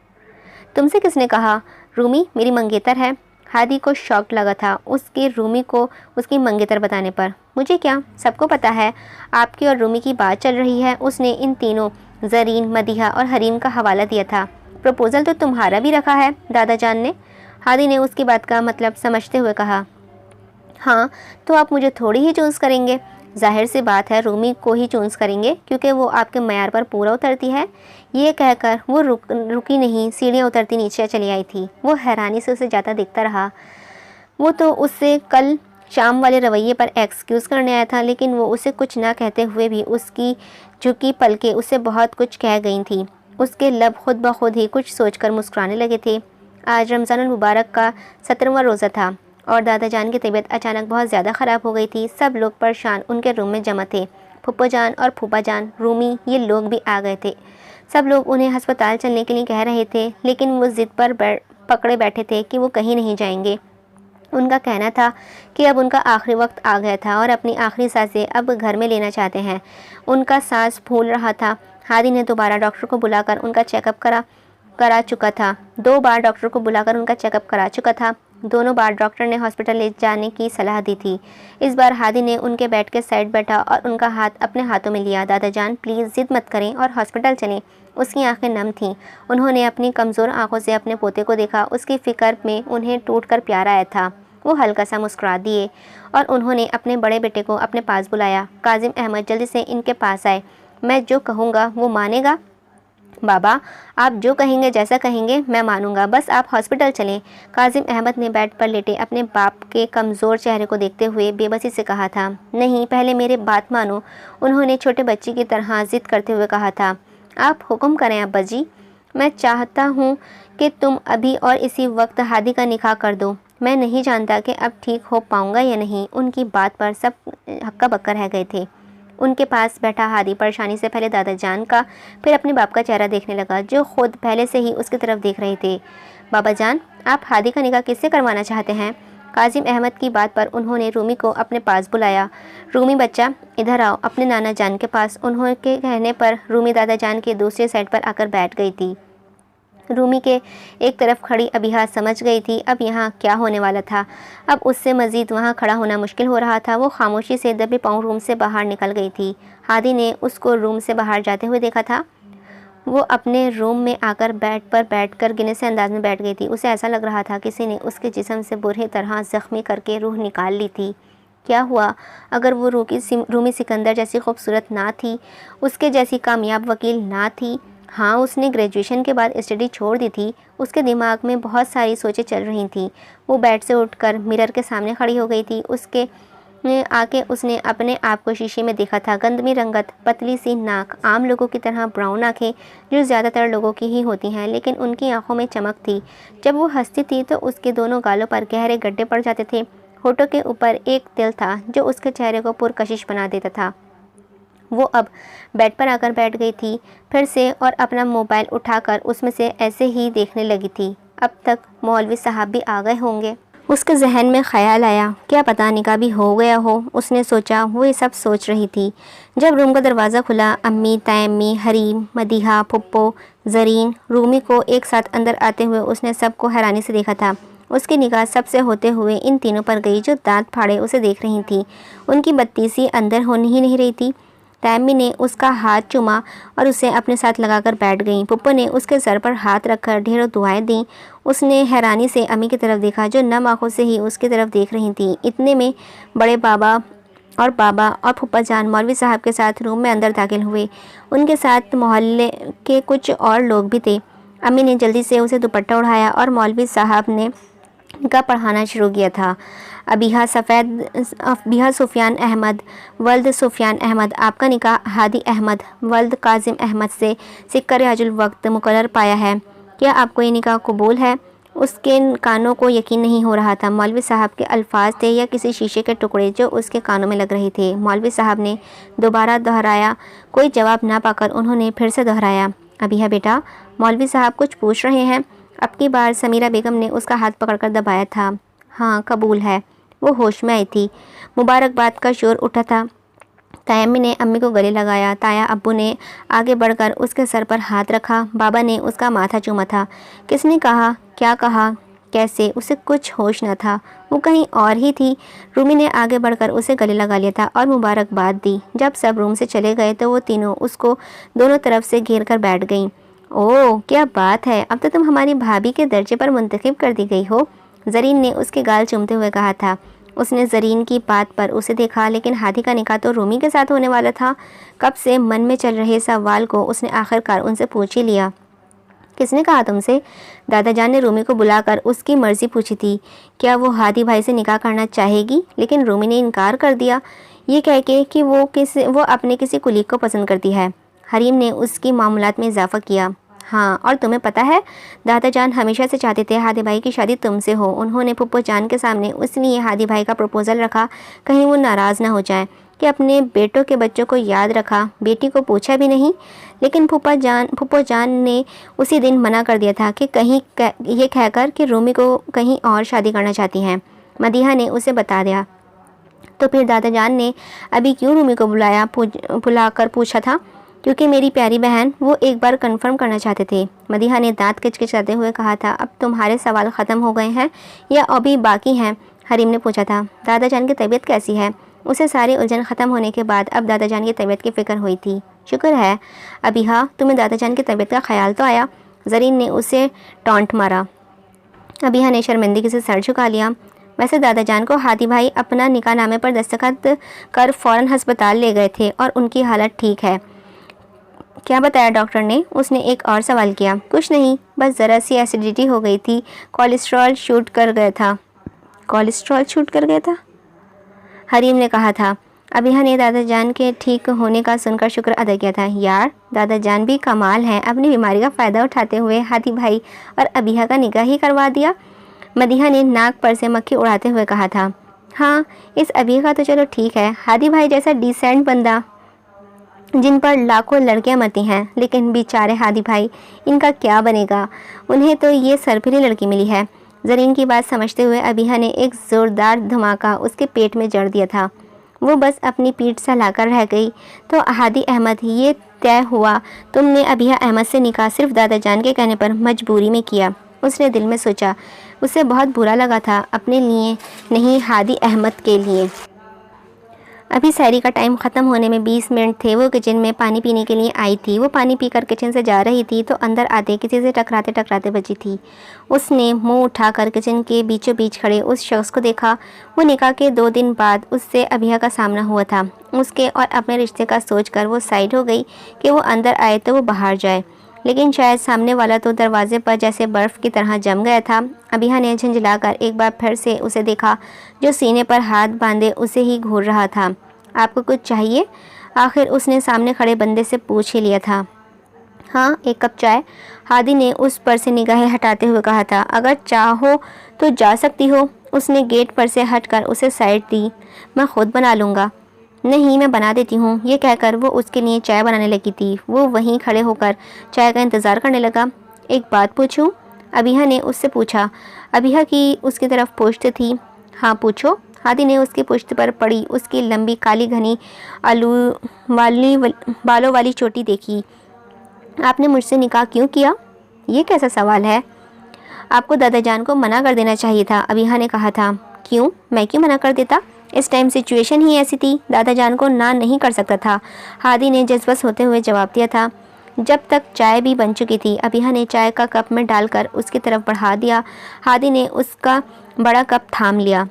S1: तुमसे किसने कहा? रूमी मेरी मंगेतर है। हादी को शॉक लगा था उसके रूमी को उसकी मंगेतर बताने पर। मुझे क्या, सबको पता है आपकी और रूमी की बात चल रही है। उसने इन तीनों जरीन, मदीहा और हरीम का हवाला दिया था। प्रपोज़ल तो तुम्हारा भी रखा है दादा जान ने। हादी ने उसकी बात का मतलब समझते हुए कहा। हाँ, तो आप मुझे थोड़ी ही चूज़ करेंगे? जाहिर सी बात है रूमी को ही चूज़ करेंगे क्योंकि वो आपके मयार पर पूरा उतरती है। ये कहकर वो रुकी नहीं, सीढ़ियाँ उतरती नीचे चली आई थी। वो हैरानी से उसे जाता देखता रहा। वो तो उससे कल शाम वाले रवैये पर एक्सक्यूज़ करने आया था, लेकिन वो उसे कुछ ना कहते हुए भी उसकी झुकी पलकें उससे बहुत कुछ कह गई थी। उसके लब खुद ब खुद ही कुछ सोचकर मुस्कुराने लगे थे। आज रमज़ानुल मुबारक का 17वां रोज़ा था और दादा जान की तबीयत अचानक बहुत ज़्यादा ख़राब हो गई थी। सब लोग परेशान उनके रूम में जमा थे। फुप्पो जान और फूफा जान, रूमी, ये लोग भी आ गए थे। सब लोग उन्हें अस्पताल चलने के लिए कह रहे थे, लेकिन वो ज़िद पर पकड़े बैठे थे कि वो कहीं नहीं जाएंगे। उनका कहना था कि अब उनका आखिरी वक्त आ गया था और अपनी आखिरी सांसें अब घर में लेना चाहते हैं। उनका सांस फूल रहा था। हादी ने दोबारा डॉक्टर को बुलाकर उनका चेकअप करा चुका था। 2 बार डॉक्टर को बुलाकर उनका चेकअप करा चुका था। दोनों बार डॉक्टर ने हॉस्पिटल ले जाने की सलाह दी थी। इस बार हादी ने उनके बेड के साइड बैठा और उनका हाथ अपने हाथों में लिया। दादा जान प्लीज़ ज़िद मत करें और हॉस्पिटल चलें। उसकी आंखें नम थीं। उन्होंने अपनी कमज़ोर आंखों से अपने पोते को देखा। उसकी फ़िक्र में उन्हें टूट कर प्यार आया था। वो हल्का सा मुस्कुरा दिए और उन्होंने अपने बड़े बेटे को अपने पास बुलाया। काजिम अहमद, जल्दी से इनके पास आए। मैं जो कहूँगा वो मानेगा? बाबा, आप जो कहेंगे, जैसा कहेंगे मैं मानूंगा, बस आप हॉस्पिटल चलें। काजिम अहमद ने बेड पर लेटे अपने बाप के कमज़ोर चेहरे को देखते हुए बेबसी से कहा था। नहीं, पहले मेरे बात मानो, उन्होंने छोटे बच्चे की तरह जिद करते हुए कहा था। आप हुक्म करें अब्बा जी। मैं चाहता हूँ कि तुम अभी और इसी वक्त हादी का निकाह कर दो। मैं नहीं जानता कि अब ठीक हो पाऊंगा या नहीं। उनकी बात पर सब हक्का बक्का रह गए थे। उनके पास बैठा हादी परेशानी से पहले दादा जान का, फिर अपने बाप का चेहरा देखने लगा, जो खुद पहले से ही उसकी तरफ देख रहे थे। बाबा जान, आप हादी का निकाह किससे करवाना चाहते हैं? काजिम अहमद की बात पर उन्होंने रूमी को अपने पास बुलाया। रूमी बच्चा, इधर आओ, अपने नाना जान के पास। उन्होंने के कहने पर रूमी दादा जान के दूसरे साइड पर आकर बैठ गई थी। रूमी के एक तरफ खड़ी अबिहा समझ गई थी अब यहाँ क्या होने वाला था। अब उससे मज़ीद वहाँ खड़ा होना मुश्किल हो रहा था। वो खामोशी से दबे पाँव रूम से बाहर निकल गई थी। हादी ने उसको रूम से बाहर जाते हुए देखा था। वो अपने रूम में आकर बेड पर बैठकर गिने से अंदाज में बैठ गई थी। उसे ऐसा लग रहा था किसी ने उसके जिस्म से बुरी तरह ज़ख्मी करके रूह निकाल ली थी। क्या हुआ अगर वो रूमी सिकंदर जैसी खूबसूरत ना थी, उसके जैसी कामयाब वकील ना थी? हाँ, उसने ग्रेजुएशन के बाद स्टडी छोड़ दी थी। उसके दिमाग में बहुत सारी सोचें चल रही थीं। वो बेड से उठकर मिरर के सामने खड़ी हो गई थी। उसके आके उसने अपने आप को शीशे में देखा था। गंदमी रंगत, पतली सी नाक, आम लोगों की तरह ब्राउन आँखें जो ज़्यादातर लोगों की ही होती हैं, लेकिन उनकी आंखों में चमक थी। जब वो हंसती थी तो उसके दोनों गालों पर गहरे गड्ढे पड़ जाते थे। होठों के ऊपर एक तिल था जो उसके चेहरे को पुरकशिश बना देता था। वो अब बेड पर आकर बैठ गई थी फिर से और अपना मोबाइल उठाकर उसमें से ऐसे ही देखने लगी थी। अब तक मौलवी साहब भी आ गए होंगे। उसके जहन में ख्याल आया, क्या पता निकाह भी हो गया हो। उसने सोचा। वो ये सब सोच रही थी जब रूम का दरवाज़ा खुला। अम्मी, तयम्मी, हरीम, मदीहा, पुप्पो, जरीन, रूमी को एक साथ अंदर आते हुए उसने सबको हैरानी से देखा था। उसकी निगाह सबसे होते हुए इन तीनों पर गई जो दांत फाड़े उसे देख रही थी। उनकी बत्तीसी अंदर हो ही नहीं रही थी। तैम्मी ने उसका हाथ चूमा और उसे अपने साथ लगाकर बैठ गई। पुप्पो ने उसके सर पर हाथ रखकर ढेरों दुआएं दी। उसने हैरानी से अम्मी की तरफ देखा जो नम आंखों से ही उसकी तरफ देख रही थी। इतने में बड़े बाबा और फूफा जान मौलवी साहब के साथ रूम में अंदर दाखिल हुए। उनके साथ मोहल्ले के कुछ और लोग भी थे। अम्मी ने जल्दी से उसे दुपट्टा उड़ाया और मौलवी साहब ने निकाह पढ़ाना शुरू किया था। अबिहा सुफियान अहमद वल्द सुफियान अहमद, आपका निकाह हादी अहमद वल्द काजिम अहमद से सिक्कर हाजुल वक्त मुकर्रर पाया है। क्या आपको ये निकाह कबूल है? उसके कानों को यकीन नहीं हो रहा था। मौलवी साहब के अल्फाज थे या किसी शीशे के टुकड़े जो उसके कानों में लग रहे थे। मौलवी साहब ने दोबारा दोहराया। कोई जवाब ना पाकर उन्होंने फिर से दोहराया, अबिहा बेटा, मौलवी साहब कुछ पूछ रहे हैं। अब की बार समीरा बेगम ने उसका हाथ पकड़कर दबाया था। हाँ, कबूल है। वो होश में आई थी। मुबारकबाद का शोर उठा था। तायम्मी ने अम्मी को गले लगाया। ताया अब्बू ने आगे बढ़कर उसके सर पर हाथ रखा। बाबा ने उसका माथा चूमा था। किसने कहा, क्या कहा, कैसे? उसे कुछ होश न था। वो कहीं और ही थी। रूमी ने आगे बढ़कर उसे गले लगा लिया था और मुबारकबाद दी। जब सब रूम से चले गए तो वो तीनों उसको दोनों तरफ से घेर कर बैठ गईं। ओह, क्या बात है, अब तो तुम हमारी भाभी के दर्जे पर मुंतखब कर दी गई हो, जरीन ने उसके गाल चूमते हुए कहा था। उसने जरीन की बात पर उसे देखा, लेकिन हादी का निकाह तो रूमी के साथ होने वाला था। कब से मन में चल रहे सवाल को उसने आखिरकार उनसे पूछ ही लिया। किसने कहा तुमसे? दादा जान ने रूमी को बुलाकर उसकी मर्जी पूछी थी। क्या वो हादी भाई से निकाह करना चाहेगी? लेकिन रूमी ने इनकार कर दिया, ये कह के कि वो अपने किसी कुलीग को पसंद करती है। हरीम ने उसकी मामूलात में इजाफा किया। हाँ, और तुम्हें पता है, दादा जान हमेशा से चाहते थे हादी भाई की शादी तुमसे हो। उन्होंने फूफो जान के सामने इसलिए हादी भाई का प्रपोज़ल रखा, कहीं वो नाराज़ ना हो जाए कि अपने बेटों के बच्चों को याद रखा। बेटी को पूछा भी नहीं, लेकिन फूफो जान ने उसी दिन मना कर दिया था कि ये कहकर कि रूमी को कहीं और शादी करना चाहती हैं। मदीहा ने उसे बता दिया। तो फिर दादा जान ने अभी क्यों रूमी को बुलाकर पूछा था? क्योंकि मेरी प्यारी बहन, वो एक बार कंफर्म करना चाहते थे। मदीहा ने दांत किचकिचाते हुए कहा था। अब तुम्हारे सवाल ख़त्म हो गए हैं या अभी बाकी हैं? हरीम ने पूछा था। दादा जान की तबीयत कैसी है? उसे सारी उलझन ख़त्म होने के बाद अब दादा जान की तबीयत की फ़िक्र हुई थी। शुक्र है। अभी हाँ, तुम्हें दादा जान की तबीयत का ख्याल तो आया? जरीन ने उसे टॉन्ट मारा। अबिहा ने शर्मिंदगी से सर झुका लिया। वैसे दादा जान को हादी भाई अपना निकाह नामे पर दस्तखत कर फ़ौरन हस्पताल ले गए थे और उनकी हालत ठीक है। क्या बताया डॉक्टर ने? उसने एक और सवाल किया। कुछ नहीं, बस ज़रा सी एसिडिटी हो गई थी, कोलेस्ट्रॉल शूट कर गया था। कोलेस्ट्रॉल शूट कर गया था, हरीम ने कहा था। अबिहा ने दादाजान के ठीक होने का सुनकर शुक्र अदा किया था। यार, दादाजान भी कमाल हैं, अपनी बीमारी का फ़ायदा उठाते हुए हाथी भाई और अबिहा का निकाह ही करवा दिया। मदीहा ने नाक पर से मक्खी उड़ाते हुए कहा था। हाँ, इस अबिहा का तो चलो ठीक है, हाथी भाई जैसा डिसेंट बंदा जिन पर लाखों लड़कियां मरती हैं, लेकिन बेचारे हादी भाई, इनका क्या बनेगा? उन्हें तो ये सरफिरी लड़की मिली है। जरीन की बात समझते हुए अबिहा ने एक ज़ोरदार धमाका उसके पेट में जड़ दिया था। वो बस अपनी पीठ सहलाकर रह गई। तो हादी अहमद, ये तय हुआ तुमने अबिहा अहमद से निकाह सिर्फ दादाजान के कहने पर मजबूरी में किया। उसने दिल में सोचा। उसे बहुत बुरा लगा था, अपने लिए नहीं, हादी अहमद के लिए। अभी सहरी का टाइम ख़त्म होने में 20 मिनट थे। वो किचन में पानी पीने के लिए आई थी। वो पानी पीकर किचन से जा रही थी तो अंदर आते किसी से टकराते टकराते बची थी। उसने मुंह उठाकर किचन के बीचों बीच खड़े उस शख्स को देखा। वो निकाह के 2 दिन बाद उससे अबिहा का सामना हुआ था। उसके और अपने रिश्ते का सोचकर वो साइड हो गई कि वो अंदर आए तो वो बाहर जाए, लेकिन शायद सामने वाला तो दरवाजे पर जैसे बर्फ़ की तरह जम गया था। अबिहा ने झंझलाकर एक बार फिर से उसे देखा, जो सीने पर हाथ बांधे उसे ही घूर रहा था। आपको कुछ चाहिए? आखिर उसने सामने खड़े बंदे से पूछ ही लिया था। हाँ, 1 कप चाय, हादी ने उस पर से निगाहें हटाते हुए कहा था। अगर चाहो तो जा सकती हो। उसने गेट पर से हटकर उसे साइड दी। मैं खुद बना लूँगा। नहीं, मैं बना देती हूँ। ये कहकर वो उसके लिए चाय बनाने लगी थी। वो वहीं खड़े होकर चाय का इंतज़ार करने लगा। एक बात पूछूं? अबिहा ने उससे पूछा। अबिहा की उसकी तरफ पुश्त थी। हाँ, पूछो। हादी ने उसकी पुश्त पर पड़ी उसकी लंबी काली घनी आलू वाली बालों वाली चोटी देखी। आपने मुझसे निकाह क्यों किया? ये कैसा सवाल है? आपको दादाजान को मना कर देना चाहिए था, अबिहा ने कहा था। क्यों? मैं क्यों मना कर देता? इस टाइम सिचुएशन ही ऐसी थी, दादाजान को ना नहीं कर सकता था। हादी ने जज्बस होते हुए जवाब दिया था। जब तक चाय भी बन चुकी थी, अबिहा ने चाय का कप में डालकर उसकी तरफ बढ़ा दिया। हादी ने उसका बड़ा कप थाम लिया।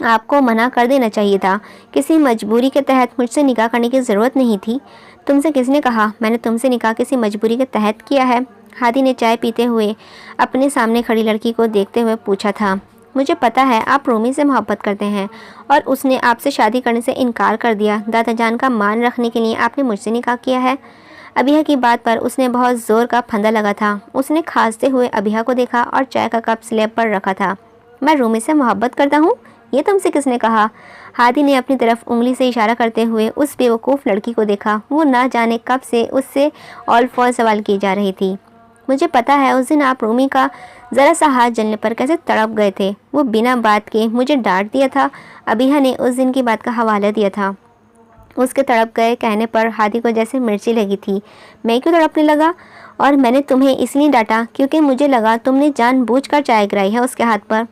S1: आपको मना कर देना चाहिए था। किसी मजबूरी के तहत मुझसे निकाह करने की ज़रूरत नहीं थी। तुमसे किसने कहा मैंने तुमसे निकाह किसी मजबूरी के तहत किया है? हादी ने चाय पीते हुए अपने सामने खड़ी लड़की को देखते हुए पूछा था। मुझे पता है आप रूमी से मोहब्बत करते हैं और उसने आपसे शादी करने से इनकार कर दिया। दादाजान का मान रखने के लिए आपने मुझसे निकाह किया है। अबिहा की बात पर उसने बहुत ज़ोर का फंदा लगा था। उसने खांसते हुए अबिहा को देखा और चाय का कप स्लैब पर रखा था। मैं रूमी से मोहब्बत करता हूँ? ये तुमसे किसने कहा? हादी ने अपनी तरफ उंगली से इशारा करते हुए उस बेवकूफ़ लड़की को देखा। वो ना जाने कब से उससे ऑल फॉल सवाल की जा रही थी। मुझे पता है उस दिन आप रूमी का ज़रा सा हाथ जलने पर कैसे तड़प गए थे। वो बिना बात के मुझे डांट दिया था। अबिहा ने उस दिन की बात का हवाला दिया था। उसके तड़प गए कहने पर हादी को जैसे मिर्ची लगी थी। मैं क्यों तड़पने लगा? और मैंने तुम्हें इसलिए डांटा क्योंकि मुझे लगा तुमने जानबूझकर चाय गिराई है उसके हाथ पर।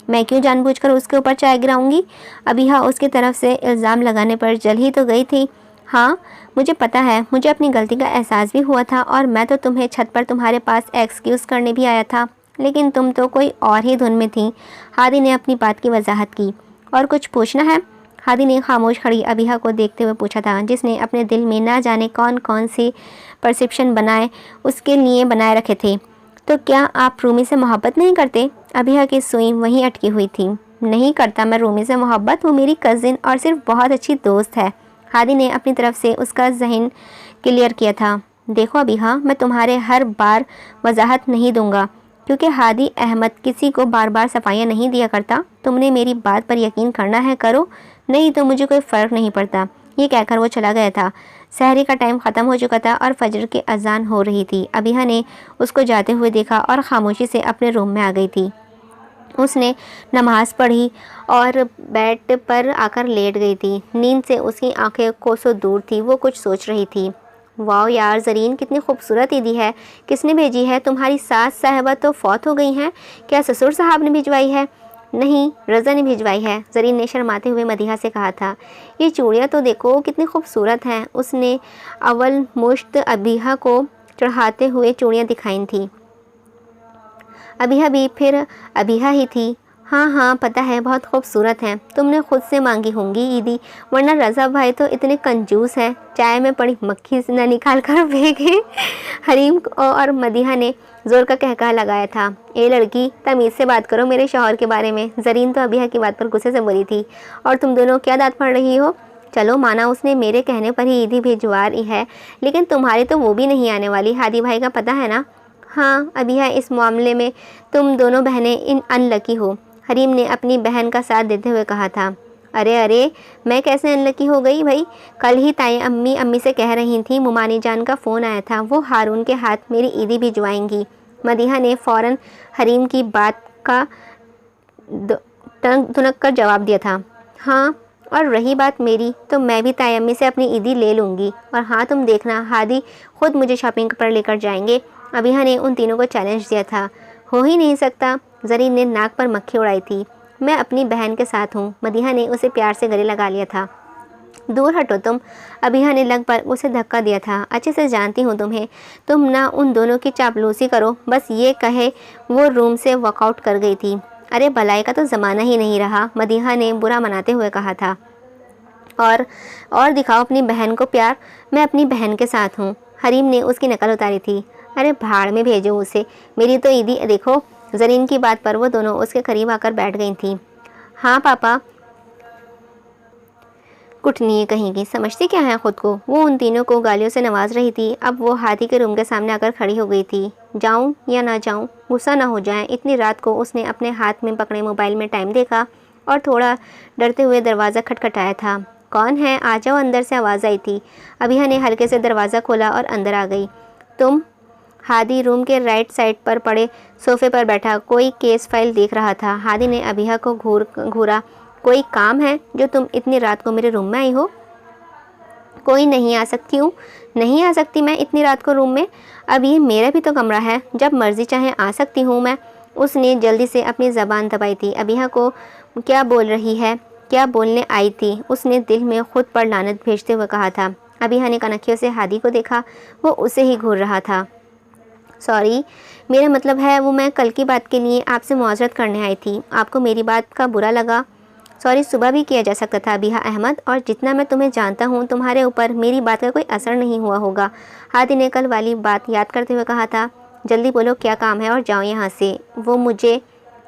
S1: मैं क्यों जानबूझकर उसके ऊपर चाय गिराऊंगी? अबिहा उसकी तरफ से इल्ज़ाम लगाने पर जल ही तो गई थी। हाँ, मुझे पता है, मुझे अपनी गलती का एहसास भी हुआ था और मैं तो तुम्हें छत पर तुम्हारे पास एक्सक्यूज़ करने भी आया था, लेकिन तुम तो कोई और ही धुन में थी। हादी ने अपनी बात की वजाहत की। और कुछ पूछना है? हादी ने खामोश खड़ी अबिहा को देखते हुए पूछा था, जिसने अपने दिल में ना जाने कौन कौन से परसेप्शन बनाए उसके लिए बनाए रखे थे। तो क्या आप रूमी से मोहब्बत नहीं करते? अबिहा की सुई वहीं अटकी हुई थी। नहीं करता मैं रूमी से मोहब्बत, वो मेरी कज़िन और सिर्फ बहुत अच्छी दोस्त है। हादी ने अपनी तरफ से उसका जहन क्लियर किया था। देखो अबिहा, मैं तुम्हारे हर बार वजाहत नहीं दूंगा क्योंकि हादी अहमद किसी को बार बार सफाइयाँ नहीं दिया करता। तुमने मेरी बात पर यकीन करना है करो, नहीं तो मुझे कोई फ़र्क नहीं पड़ता। ये कहकर वो चला गया था। सहरी का टाइम ख़त्म हो चुका था और फजर की अजान हो रही थी। अबिहा ने उसको जाते हुए देखा और ख़ामोशी से अपने रूम में आ गई थी। उसने नमाज़ पढ़ी और बेड पर आकर लेट गई थी। नींद से उसकी आंखें कोसों दूर थी। वो कुछ सोच रही थी। वाह यार ज़रीन, कितनी खूबसूरत ईदी है। किसने भेजी है? तुम्हारी सास साहिबा तो फौत हो गई हैं। क्या ससुर साहब ने भिजवाई है? नहीं, रज़ा ने भिजवाई है, ज़रीन ने शर्माते हुए मदीहा से कहा था। ये चूड़ियाँ तो देखो कितनी खूबसूरत हैं। उसने अव्वल मुश्त अबिहा को चढ़ाते हुए चूड़ियाँ दिखाई थी। अबिहा भी फिर अबिहा ही थी। हाँ हाँ पता है, बहुत खूबसूरत हैं। तुमने खुद से मांगी होंगी ईदी, वरना रज़ा भाई तो इतने कंजूस हैं, चाय में पड़ी मक्खी न निकाल कर फेंके। हरीम और मदीहा ने जोर का कहकहा लगाया था। ए लड़की, तमीज़ से बात करो मेरे शौहर के बारे में। जरीन तो अबीहा की बात पर गुस्से से बोली थी। और तुम दोनों क्या दांत फाड़ रही हो? चलो माना उसने मेरे कहने पर ही ईदी भिजवा रही है, लेकिन तुम्हारी तो वो भी नहीं आने वाली। हादी भाई का पता है ना? हाँ अबीहा, इस मामले में तुम दोनों बहनें इन अनलकी हो, हरीम ने अपनी बहन का साथ देते हुए कहा था। अरे अरे, मैं कैसे अनलकी हो गई भाई? कल ही ताई अम्मी से कह रही थी मुमानी जान का फ़ोन आया था, वो हारून के हाथ मेरी ईदी भिजवाएंगी। मदीहा ने फ़ौरन हरीम की बात का तुनक कर जवाब दिया था। हाँ, और रही बात मेरी, तो मैं भी ताई अम्मी से अपनी ईदी ले लूँगी। और हाँ, तुम देखना, हादी खुद मुझे शॉपिंग पर लेकर जाएंगे। अबीहा ने उन तीनों को चैलेंज दिया था। हो ही नहीं सकता। जरीन ने नाक पर मक्खी उड़ाई थी। मैं अपनी बहन के साथ हूँ। मदीहा ने उसे प्यार से गले लगा लिया था। दूर हटो तुम, अबीहा ने लगभग उसे धक्का दिया था। अच्छे से जानती हूँ तुम्हें, तुम ना उन दोनों की चापलूसी करो। बस ये कहे वो रूम से वॉकआउट कर गई थी। अरे भलाई का तो ज़माना ही नहीं रहा, मदीहा ने बुरा मनाते हुए कहा था। और दिखाओ अपनी बहन को प्यार। मैं अपनी बहन के साथ हूँ। हरीम ने उसकी नकल उतारी थी। अरे भाड़ में भेजो उसे, मेरी तो ईदी देखो। जरीन की बात पर वो दोनों उसके करीब आकर बैठ गई थी। हाँ पापा, कुटनी कहेंगी, समझती क्या है खुद को? वो उन तीनों को गालियों से नवाज रही थी। अब वो हादी के रूम के सामने आकर खड़ी हो गई थी। जाऊं या ना जाऊं, गुस्सा ना हो जाए। इतनी रात को उसने अपने हाथ में पकड़े मोबाइल में टाइम देखा और थोड़ा डरते हुए दरवाज़ा खटखटाया था। कौन है? आ जाओ, अंदर से आवाज़ आई थी। अबीहा ने हल्के से दरवाज़ा खोला और अंदर आ गई। तुम? हादी रूम के राइट साइड पर पड़े सोफे पर बैठा कोई केस फाइल देख रहा था। हादी ने अबीहा को घूरा। कोई काम है जो तुम इतनी रात को मेरे रूम में आई हो? कोई नहीं आ सकती हूँ? नहीं आ सकती मैं इतनी रात को रूम में? अब ये मेरा भी तो कमरा है, जब मर्जी चाहे आ सकती हूँ मैं। उसने जल्दी से अपनी ज़बान दबाई थी। अबीहा को क्या बोल रही है, क्या बोलने आई थी, उसने दिल में खुद पर लानत भेजते हुए कहा था। अबीहा ने कनखियों से हादी को देखा, वो उसे ही घूर रहा था। सॉरी, मेरा मतलब है वो मैं कल की बात के लिए आपसे मुआवजत करने आई थी। आपको मेरी बात का बुरा लगा? सॉरी सुबह भी किया जा सकता था अबीहा अहमद, और जितना मैं तुम्हें जानता हूँ तुम्हारे ऊपर मेरी बात का कोई असर नहीं हुआ होगा। हादी ने कल वाली बात याद करते हुए कहा था। जल्दी बोलो क्या काम है और जाओ यहाँ से। वो मुझे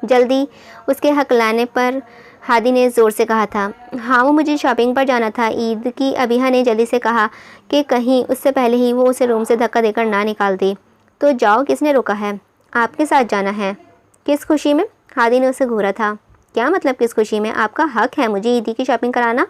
S1: जल्दी, उसके हकलाने पर हादी ने ज़ोर से कहा था। हाँ, वो मुझे शॉपिंग पर जाना था ईद की। अबीहा ने जल्दी से कहा कि कहीं उससे पहले ही वो उसे रूम से धक्का देकर ना निकाल दे। तो जाओ, किसने रोका है? आपके साथ जाना है। किस खुशी में? हादी ने उसे घूरा था। क्या मतलब किस खुशी में? आपका हक है मुझे ईदी की शॉपिंग कराना।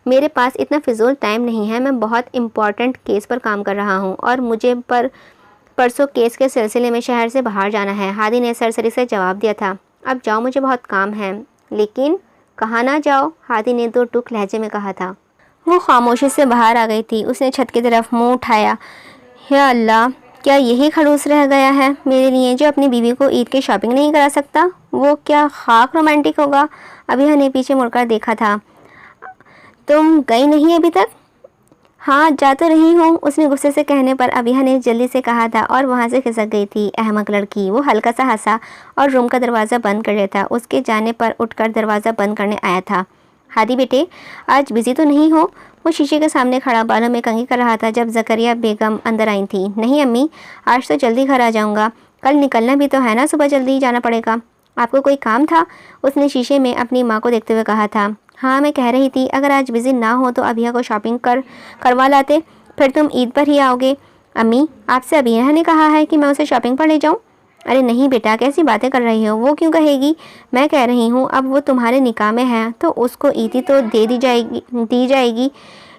S1: मेरे पास इतना फिजूल टाइम नहीं है, मैं बहुत इम्पॉर्टेंट केस पर काम कर रहा हूँ और मुझे परसों केस के सिलसिले में शहर से बाहर जाना है। हादी ने सरसरी से जवाब दिया था। अब जाओ, मुझे बहुत काम है। लेकिन कहाँ ना जाओ? हादी ने दो टूक लहजे में कहा था। वो खामोशी से बाहर आ गई थी। उसने छत की तरफ मुँह उठाया। या अल्लाह, क्या यही खड़ूस रह गया है मेरे लिए जो अपनी बीवी को ईद की शॉपिंग नहीं करा सकता? वो क्या खाक रोमांटिक होगा? अबीहा ने पीछे मुड़कर देखा था। तुम गई नहीं अभी तक? हाँ, जा तो रही हूँ, उसने गुस्से से कहने पर अबीहा ने जल्दी से कहा था और वहाँ से खिसक गई थी। अहमक लड़की। वो हल्का सा हंसा और रूम का दरवाज़ा बंद कर लिया था। उसके जाने पर उठकर दरवाज़ा बंद करने आया था। हादी बेटे, आज बिज़ी तो नहीं हो? वो शीशे के सामने खड़ा बालों में कंघी कर रहा था जब ज़करिया बेगम अंदर आई थी। नहीं अम्मी, आज तो जल्दी घर आ जाऊँगा। कल निकलना भी तो है ना, सुबह जल्दी ही जाना पड़ेगा। आपको कोई काम था? उसने शीशे में अपनी माँ को देखते हुए कहा था। हाँ, मैं कह रही थी अगर आज बिज़ी ना हो तो अबीहा को शॉपिंग करवा लाते, फिर तुम ईद पर ही आओगे। अम्मी, आपसे अबीहा ने कहा है कि मैं उसे शॉपिंग पर ले जाऊँ? अरे नहीं बेटा, कैसी बातें कर रही हो? वो क्यों कहेगी? मैं कह रही हूँ अब वो तुम्हारे निकाह में है तो उसको ईदी तो दी जाएगी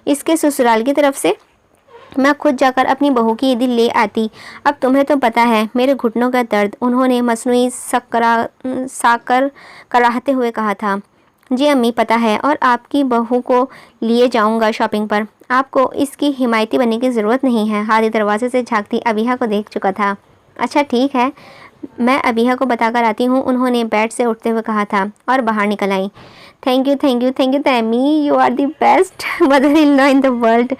S1: इसके ससुराल की तरफ से। मैं खुद जाकर अपनी बहू की ईदी ले आती। अब तुम्हें तो पता है मेरे घुटनों का दर्द, उन्होंने मसनूई साकर कराहते हुए कहा था। जी अम्मी, पता है, और आपकी बहू को लिए जाऊंगा शॉपिंग पर। आपको इसकी हिमायती बनने की ज़रूरत नहीं है। हादी दरवाजे से झांकती अबीहा को देख चुका था। अच्छा ठीक है, मैं अबीहा को बताकर आती हूँ, उन्होंने बेड से उठते हुए कहा था और बाहर निकल आई। थैंक यू तैमी, you are the best mother in law in the world.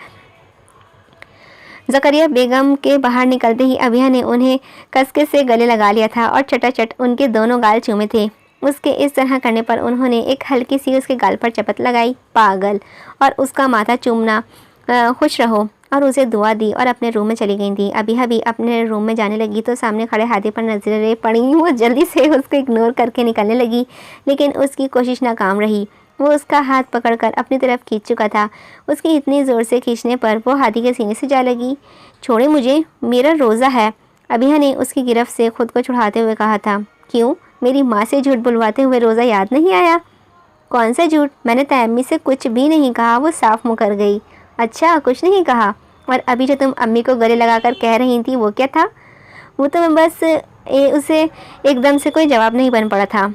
S1: Zakaria Begum के बाहर निकलते ही अबीहा ने उन्हें कसके से गले लगा लिया था और चटाचट उनके दोनों गाल चूमे थे। उसके इस तरह करने पर उन्होंने एक हल्की सी उसके गाल पर चपत लगाई, पागल, और उसका माथा चूमना, खुश रहो, और उसे दुआ दी और अपने रूम में चली गई थी। अभी भी अपने रूम में जाने लगी तो सामने खड़े हाथी पर नजरें पड़ी। वो जल्दी से उसको इग्नोर करके निकलने लगी, लेकिन उसकी कोशिश नाकाम रही। वो उसका हाथ पकड़कर अपनी तरफ खींच चुका था। उसकी इतनी ज़ोर से खींचने पर वो हाथी के सीने से जा लगी। छोड़े मुझे, मेरा रोज़ा है। अभिया ने उसकी गिरफ्त से खुद को छुड़ाते हुए कहा था। क्यों, मेरी माँ से झूठ बुलवाते हुए रोज़ा याद नहीं आया? कौन सा झूठ? मैंने तयम्मी से कुछ भी नहीं कहा। वो साफ मुकर गई। अच्छा, कुछ नहीं कहा? और अभी जो तुम अम्मी को गले लगाकर कह रही थी वो क्या था? वो तो मैं बस उसे एकदम से कोई जवाब नहीं बन पड़ा था।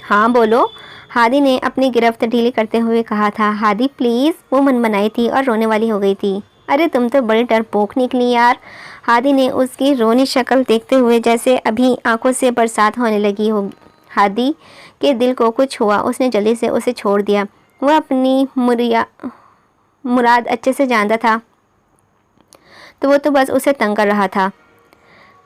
S1: हाँ बोलो, हादी ने अपनी गिरफ्त ढीली करते हुए कहा था। हादी प्लीज़। वो मनमनाई थी और रोने वाली हो गई थी। अरे तुम तो बड़ी डरपोक निकली यार। हादी ने उसकी रोनी शक्ल देखते हुए जैसे अभी आंखों से बरसात होने लगी हो। हादी के दिल को कुछ हुआ। उसने जल्दी से उसे छोड़ दिया। वह अपनी मुराद अच्छे से जानता था, तो वो तो बस उसे तंग कर रहा था।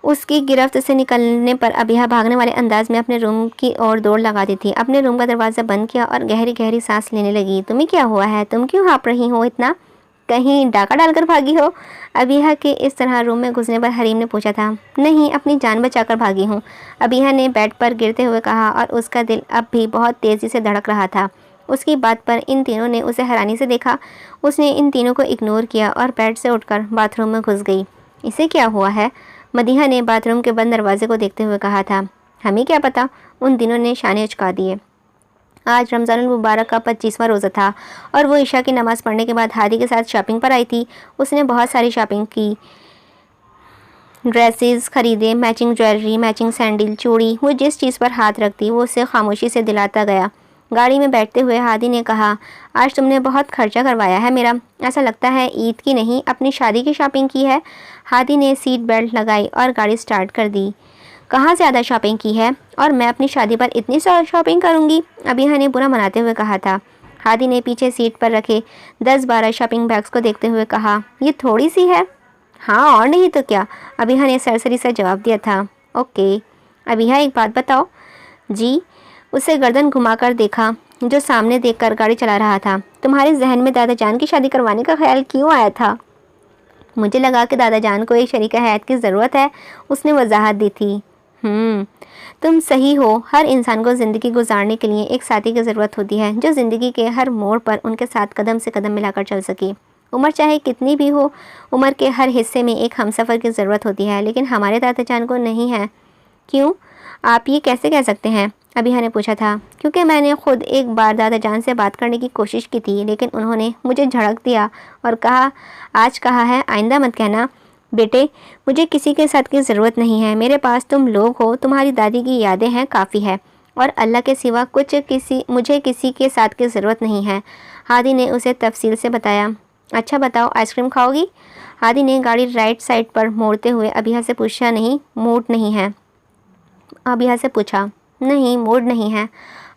S1: उसकी गिरफ्त से निकलने पर अबिहा भागने वाले अंदाज में अपने रूम की ओर दौड़ लगाती थी। अपने रूम का दरवाज़ा बंद किया और गहरी गहरी सांस लेने लगी। तुम्हें क्या हुआ है? तुम क्यों हाँप रही हो इतना? कहीं डाका डालकर भागी हो? अबिहा के इस तरह रूम में घुसने पर हरीम ने पूछा था। नहीं, अपनी जान बचाकर भागी हूँ, अबिहा ने बेड पर गिरते हुए कहा, और उसका दिल अब भी बहुत तेज़ी से धड़क रहा था। उसकी बात पर इन तीनों ने उसे हैरानी से देखा। उसने इन तीनों को इग्नोर किया और बेड से उठकर बाथरूम में घुस गई। इसे क्या हुआ है? मदीहा ने बाथरूम के बंद दरवाजे को देखते हुए कहा था। हमें क्या पता, उन दिनों ने शाने उचका दिए। आज रमज़ानुल मुबारक का 25वां रोज़ा था और वो ईशा की नमाज़ पढ़ने के बाद हादी के साथ शॉपिंग पर आई थी। उसने बहुत सारी शॉपिंग की, ड्रेसेस खरीदे, मैचिंग ज्वेलरी, मैचिंग सैंडल, चूड़ी। वो जिस चीज़ पर हाथ रखती वो उसे खामोशी से दिलाता गया। गाड़ी में बैठते हुए हादी ने कहा, आज तुमने बहुत खर्चा करवाया है मेरा। ऐसा लगता है ईद की नहीं, अपनी शादी की शॉपिंग की है। हादी ने सीट बेल्ट लगाई और गाड़ी स्टार्ट कर दी। कहाँ ज़्यादा शॉपिंग की है, और मैं अपनी शादी पर इतनी शॉपिंग करूँगी? अबिहा ने बुरा मनाते हुए कहा था। हादी ने पीछे सीट पर रखे 10-12 शॉपिंग बैग्स को देखते हुए कहा, ये थोड़ी सी है? हाँ और नहीं तो क्या, अबिहा ने सरसरी से जवाब दिया था। ओके। अबिहा एक बात बताओ। जी। उसे गर्दन घुमाकर देखा जो सामने देखकर गाड़ी चला रहा था। तुम्हारे जहन में दादा जान की शादी करवाने का ख्याल क्यों आया था? मुझे लगा कि दादा जान को एक शरीका हयात की ज़रूरत है, उसने वजाहत दी थी। तुम सही हो। हर इंसान को ज़िंदगी गुजारने के लिए एक साथी की ज़रूरत होती है, जो ज़िंदगी के हर मोड़ पर उनके साथ कदम से कदम मिलाकर चल सके। उम्र चाहे कितनी भी हो, उम्र के हर हिस्से में एक हमसफ़र की ज़रूरत होती है, लेकिन हमारे दादा जान को नहीं है। क्यों? आप ये कैसे कह सकते हैं? अबिहा ने पूछा था। क्योंकि मैंने खुद एक बार दादा जान से बात करने की कोशिश की थी, लेकिन उन्होंने मुझे झड़क दिया और कहा, आज कहा है आइंदा मत कहना। बेटे, मुझे किसी के साथ की ज़रूरत नहीं है। मेरे पास तुम लोग हो, तुम्हारी दादी की यादें हैं, काफ़ी है, और अल्लाह के सिवा मुझे किसी के साथ की ज़रूरत नहीं है। हादी ने उसे तफसील से बताया। अच्छा बताओ, आइसक्रीम खाओगी? हादी ने गाड़ी राइट साइड पर मोड़ते हुए अबिहा से पूछा। नहीं, मूड नहीं है। अबिहा से पूछा। नहीं, मूड नहीं है।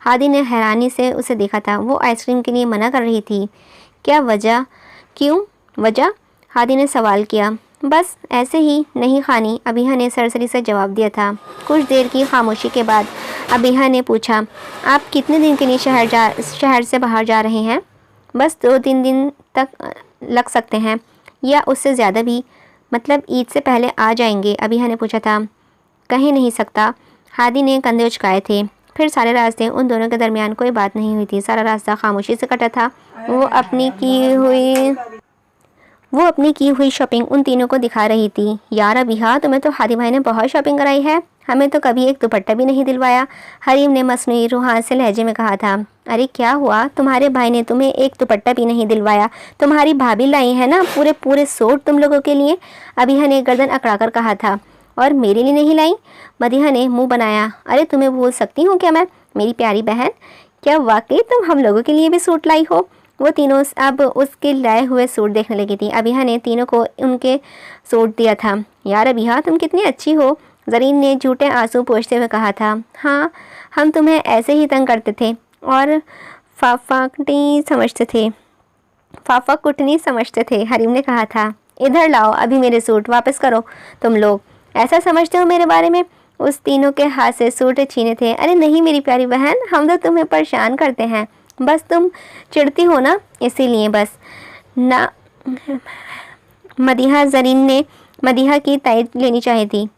S1: हादी ने हैरानी से उसे देखा था। वो आइसक्रीम के लिए मना कर रही थी। क्या वजह? क्यों वजह? हादी ने सवाल किया। बस ऐसे ही, नहीं खानी, अबिहा ने सरसरी से जवाब दिया था। कुछ देर की खामोशी के बाद अबिहा ने पूछा, आप कितने दिन के लिए शहर से बाहर जा रहे हैं? बस 2-3 दिन तक लग सकते हैं, या उससे ज़्यादा भी। मतलब ईद से पहले आ जाएंगे? अबिहा ने पूछा था। कहीं नहीं सकता। हादी ने कंधे उचकाए थे। फिर सारे रास्ते उन दोनों के दरमियान कोई बात नहीं हुई थी। सारा रास्ता खामोशी से कटा था। वो अपनी की हुई शॉपिंग उन तीनों को दिखा रही थी। यार अबिहा, तुम्हें तो हादी भाई ने बहुत शॉपिंग कराई है, हमें तो कभी एक दुपट्टा भी नहीं दिलवाया। हरीम ने मसनूई रूहान से लहजे में कहा था। अरे क्या हुआ, तुम्हारे भाई ने तुम्हें एक दुपट्टा भी नहीं दिलवाया? तुम्हारी भाभी लाई है ना पूरे सूट तुम लोगों के लिए। अबिहा ने गर्दन अकड़ाकर कहा था। और मेरे लिए नहीं लाई? मदीहा ने मुंह बनाया। अरे तुम्हें भूल सकती हूँ क्या मैं, मेरी प्यारी बहन? क्या वाकई तुम हम लोगों के लिए भी सूट लाई हो? वो तीनों अब उसके लाए हुए सूट देखने लगी थी। अबिहा ने तीनों को उनके सूट दिया था। यार अबिहा, तुम कितनी अच्छी हो, ज़रीन ने झूठे आंसू पोंछते हुए कहा था। हाँ, हम तुम्हें ऐसे ही तंग करते थे और फाफा कुटनी समझते थे, हरीम ने कहा था। इधर लाओ अभी मेरे सूट वापस करो। तुम लोग ऐसा समझते हो मेरे बारे में? उस तीनों के हाथ से सूट छीने थे। अरे नहीं मेरी प्यारी बहन, हम तो तुम्हें परेशान करते हैं, बस तुम चिढ़ती हो ना, इसीलिए बस ना। मदीहा जरीन ने मदीहा की तायद लेनी चाहिए थी,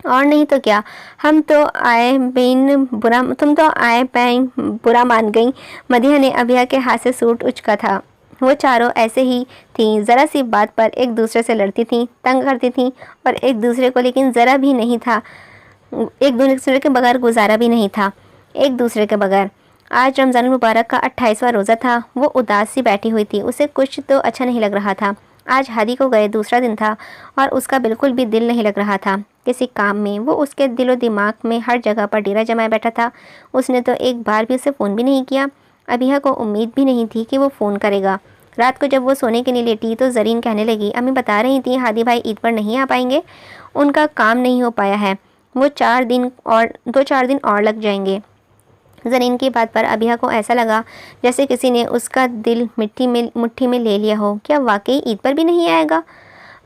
S1: और नहीं तो क्या। हम तो आए बेन बुरा तुम तो आए बैन बुरा मान गई। मदीहा ने अभिया के हाथ से सूट उचका था। वो चारों ऐसे ही थीं, ज़रा सी बात पर एक दूसरे से लड़ती थीं, तंग करती थीं, और एक दूसरे को लेकिन ज़रा भी नहीं था, एक दूसरे के बगैर गुजारा भी नहीं था, एक दूसरे के बगैर। आज रमज़ान मुबारक का 28वां रोज़ा था। वो उदास सी बैठी हुई थी, उसे कुछ तो अच्छा नहीं लग रहा था। आज हादी को गए दूसरा दिन था और उसका बिल्कुल भी दिल नहीं लग रहा था किसी काम में। वो उसके दिलो दिमाग में हर जगह पर डेरा जमाए बैठा था। उसने तो एक बार भी उसे फ़ोन भी नहीं किया। अभिया को उम्मीद भी नहीं थी कि वो फ़ोन करेगा। रात को जब वो सोने के लिए लेटी तो जरीन कहने लगी, अम्मी बता रही थी हादी भाई ईद पर नहीं आ पाएंगे, उनका काम नहीं हो पाया है, वो 2-4 दिन और लग जाएंगे। जरीन की बात पर अभिया को ऐसा लगा जैसे किसी ने उसका दिल मुट्ठी में ले लिया हो। क्या वाकई ईद पर भी नहीं आएगा?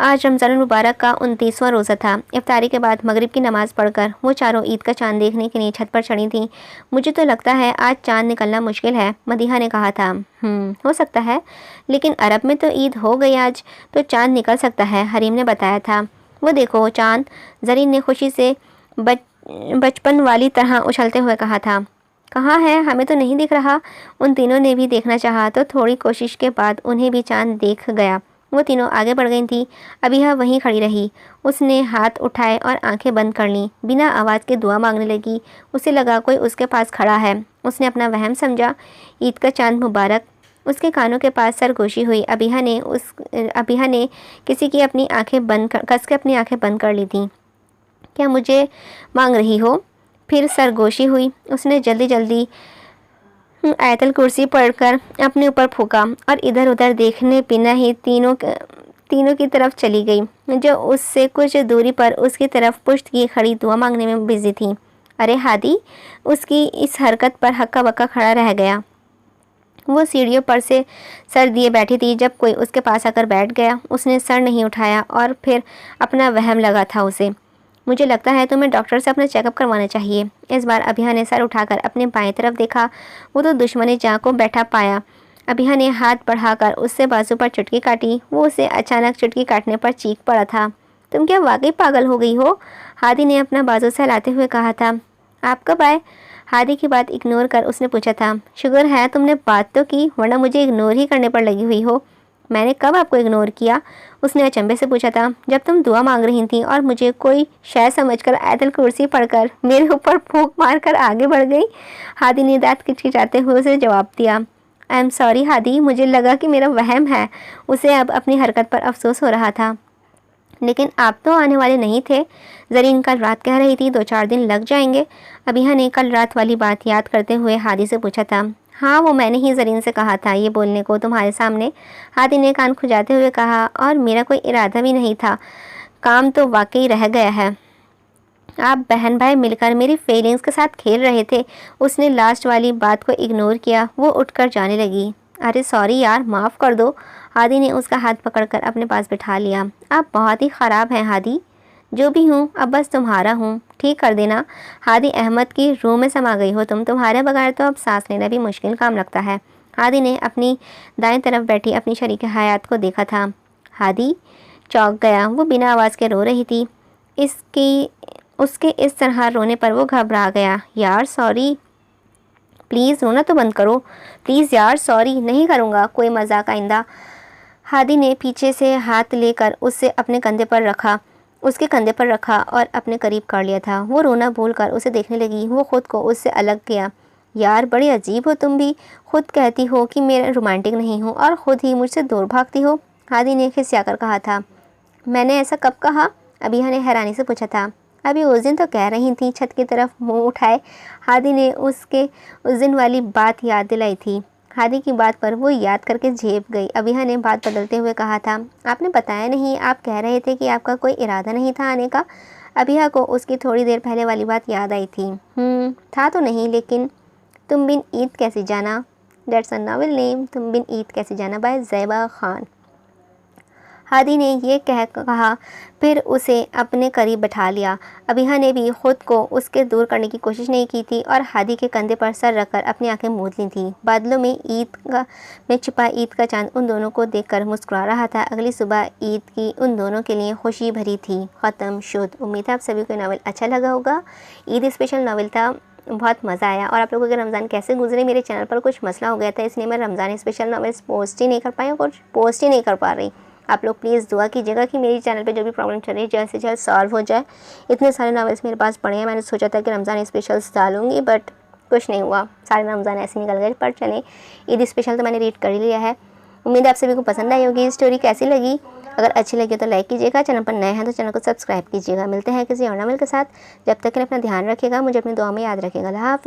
S1: आज रमज़ान मुबारक का 29वां रोज़ा था। इफ्तारी के बाद मगरिब की नमाज़ पढ़कर वो चारों ईद का चांद देखने के लिए छत पर चढ़ी थीं। मुझे तो लगता है आज चांद निकलना मुश्किल है, मदीहा ने कहा था। हो सकता है, लेकिन अरब में तो ईद हो गई आज, तो चांद निकल सकता है, हरीम ने बताया था। वो देखो चांद, जरीन ने खुशी से बचपन वाली तरह उछलते हुए कहा था। कहाँ है? हमें तो नहीं दिख रहा। उन तीनों ने भी देखना चाहा तो थोड़ी कोशिश के बाद उन्हें भी चांद देख गया। वो तीनों आगे बढ़ गई थी। अभिया वहीं खड़ी रही। उसने हाथ उठाए और आंखें बंद कर लीं, बिना आवाज़ के दुआ मांगने लगी। उसे लगा कोई उसके पास खड़ा है। उसने अपना वहम समझा। ईद का चांद मुबारक। उसके कानों के पास सरगोशी हुई। अभिया ने किसी की अपनी आंखें कस के अपनी आंखें बंद कर ली थीं। क्या मुझे मांग रही हो? फिर सरगोशी हुई। उसने जल्दी जल्दी आयतल कुर्सी पढ़कर अपने ऊपर फूका और इधर उधर देखने बिना ही तीनों की तरफ चली गई, जो उससे कुछ दूरी पर उसकी तरफ पुश्त किए खड़ी दुआ मांगने में बिजी थी। अरे हादी, उसकी इस हरकत पर हक्का बक्का खड़ा रह गया। वो सीढ़ियों पर से सर दिए बैठी थी जब कोई उसके पास आकर बैठ गया। उसने सर नहीं उठाया और फिर अपना वहम लगा था उसे। मुझे लगता है तुम्हें डॉक्टर से अपना चेकअप करवाना चाहिए। इस बार अभिया ने सर उठाकर अपने बाएं तरफ देखा। वो तो दुश्मन जहाँ को बैठा पाया। अभिया ने हाथ बढ़ाकर उससे बाजू पर चुटकी काटी। वो उसे अचानक चुटकी काटने पर चीख पड़ा था। तुम क्या वाकई पागल हो गई हो? हादी ने अपना बाजू सहलाते हुए कहा था। आप कब आए? हादी की बात इग्नोर कर उसने पूछा था। शुक्र है तुमने बात तो की, वरना मुझे इग्नोर ही करने पर लगी हुई हो। मैंने कब आपको इग्नोर किया? उसने अचंभे से पूछा था। जब तुम दुआ मांग रही थी और मुझे कोई शय समझकर आयतल कुर्सी पढ़कर मेरे ऊपर फूंक मारकर आगे बढ़ गई। हादी ने दांत किचकिचाते हुए उसे जवाब दिया। आई एम सॉरी हादी, मुझे लगा कि मेरा वहम है। उसे अब अपनी हरकत पर अफसोस हो रहा था। लेकिन आप तो आने वाले नहीं थे। जरीन कल रात कह रही थी 2-4 दिन लग जाएंगे। अभिया ने कल रात वाली बात याद करते हुए हादी से पूछा था। हाँ, वो मैंने ही जरीन से कहा था ये बोलने को तुम्हारे सामने। हादी ने कान खुजाते हुए कहा। और मेरा कोई इरादा भी नहीं था, काम तो वाकई रह गया है। आप बहन भाई मिलकर मेरी फीलिंग्स के साथ खेल रहे थे। उसने लास्ट वाली बात को इग्नोर किया। वो उठकर जाने लगी। अरे सॉरी यार, माफ़ कर दो। हादी ने उसका हाथ पकड़कर अपने पास बिठा लिया। आप बहुत ही ख़राब हैं हादी। जो भी हूँ अब बस तुम्हारा हूँ, ठीक कर देना। हादी अहमद की रूह में समा गई हो तुम। तुम्हारे बगैर तो अब सांस लेना भी मुश्किल काम लगता है। हादी ने अपनी दाएं तरफ बैठी अपनी शरीक हयात को देखा था। हादी चौंक गया। वो बिना आवाज़ के रो रही थी। उसके इस तरह रोने पर वो घबरा गया। यार सॉरी, प्लीज़ रोना तो बंद करो। प्लीज़ यार, सॉरी, नहीं करूँगा कोई मजाक आइंदा। हादी ने पीछे से हाथ लेकर उसके कंधे पर रखा और अपने करीब कर लिया था। वो रोना भूलकर उसे देखने लगी। वो खुद को उससे अलग किया। यार बड़ी अजीब हो तुम भी। खुद कहती हो कि मैं रोमांटिक नहीं हूँ और ख़ुद ही मुझसे दूर भागती हो। हादी ने खिसियाकर कहा था। मैंने ऐसा कब कहा? अभिया ने हैरानी से पूछा था। अभी उस दिन तो कह रही थी। छत की तरफ मुंह उठाए हादी ने उसके उस दिन वाली बात याद दिलाई थी। हादी की बात पर वो याद करके झेप गई। अभिया ने बात बदलते हुए कहा था। आपने बताया नहीं, आप कह रहे थे कि आपका कोई इरादा नहीं था आने का। अभिया को उसकी थोड़ी देर पहले वाली बात याद आई थी। था तो नहीं, लेकिन तुम बिन ईद कैसे जाना। दैट्स अ नॉवेल नेम, तुम बिन ईद कैसे जाना बाय ज़ैबा खान। हादी ने ये कहा फिर उसे अपने करीब बैठा लिया। अबिहा ने भी खुद को उसके दूर करने की कोशिश नहीं की थी और हादी के कंधे पर सर रखकर अपनी आंखें मूंद ली थी। बादलों में छिपा ईद का चांद उन दोनों को देखकर मुस्कुरा रहा था। अगली सुबह ईद की उन दोनों के लिए खुशी भरी थी। ख़त्म शुद्ध। उम्मीद है आप सभी को नावल अच्छा लगा होगा। ईद स्पेशल नावल था, बहुत मज़ा आया। और आप लोगों के रमज़ान कैसे गुजरे? मेरे चैनल पर कुछ मसला हो गया था, इसलिए मैं रमज़ान स्पेशल नावल्स पोस्ट ही नहीं कर पाई और कुछ पोस्ट ही नहीं कर पा रही। आप लोग प्लीज़ दुआ कीजिएगा कि मेरी चैनल पे जो भी प्रॉब्लम चल रही है जल्द से जल्द सॉल्व हो जाए। इतने सारे नावल्स मेरे पास पड़े हैं, मैंने सोचा था कि रमज़ान स्पेशल्स डालूंगी बट कुछ नहीं हुआ, सारे रमज़ान ऐसे निकल गए। पर चलें, ईद स्पेशल तो मैंने रीड कर ही लिया है। उम्मीद है आप सभी को पसंद आई होगी। स्टोरी कैसी लगी? अगर अच्छी लगी तो लाइक कीजिएगा, चैनल पर नए हैं तो चैनल को सब्सक्राइब कीजिएगा। मिलते हैं किसी और नावल के साथ, जब तक के लिए अपना ध्यान रखिएगा, मुझे अपनी दुआ में याद रखिएगा। अल्लाह हाफ़िज़।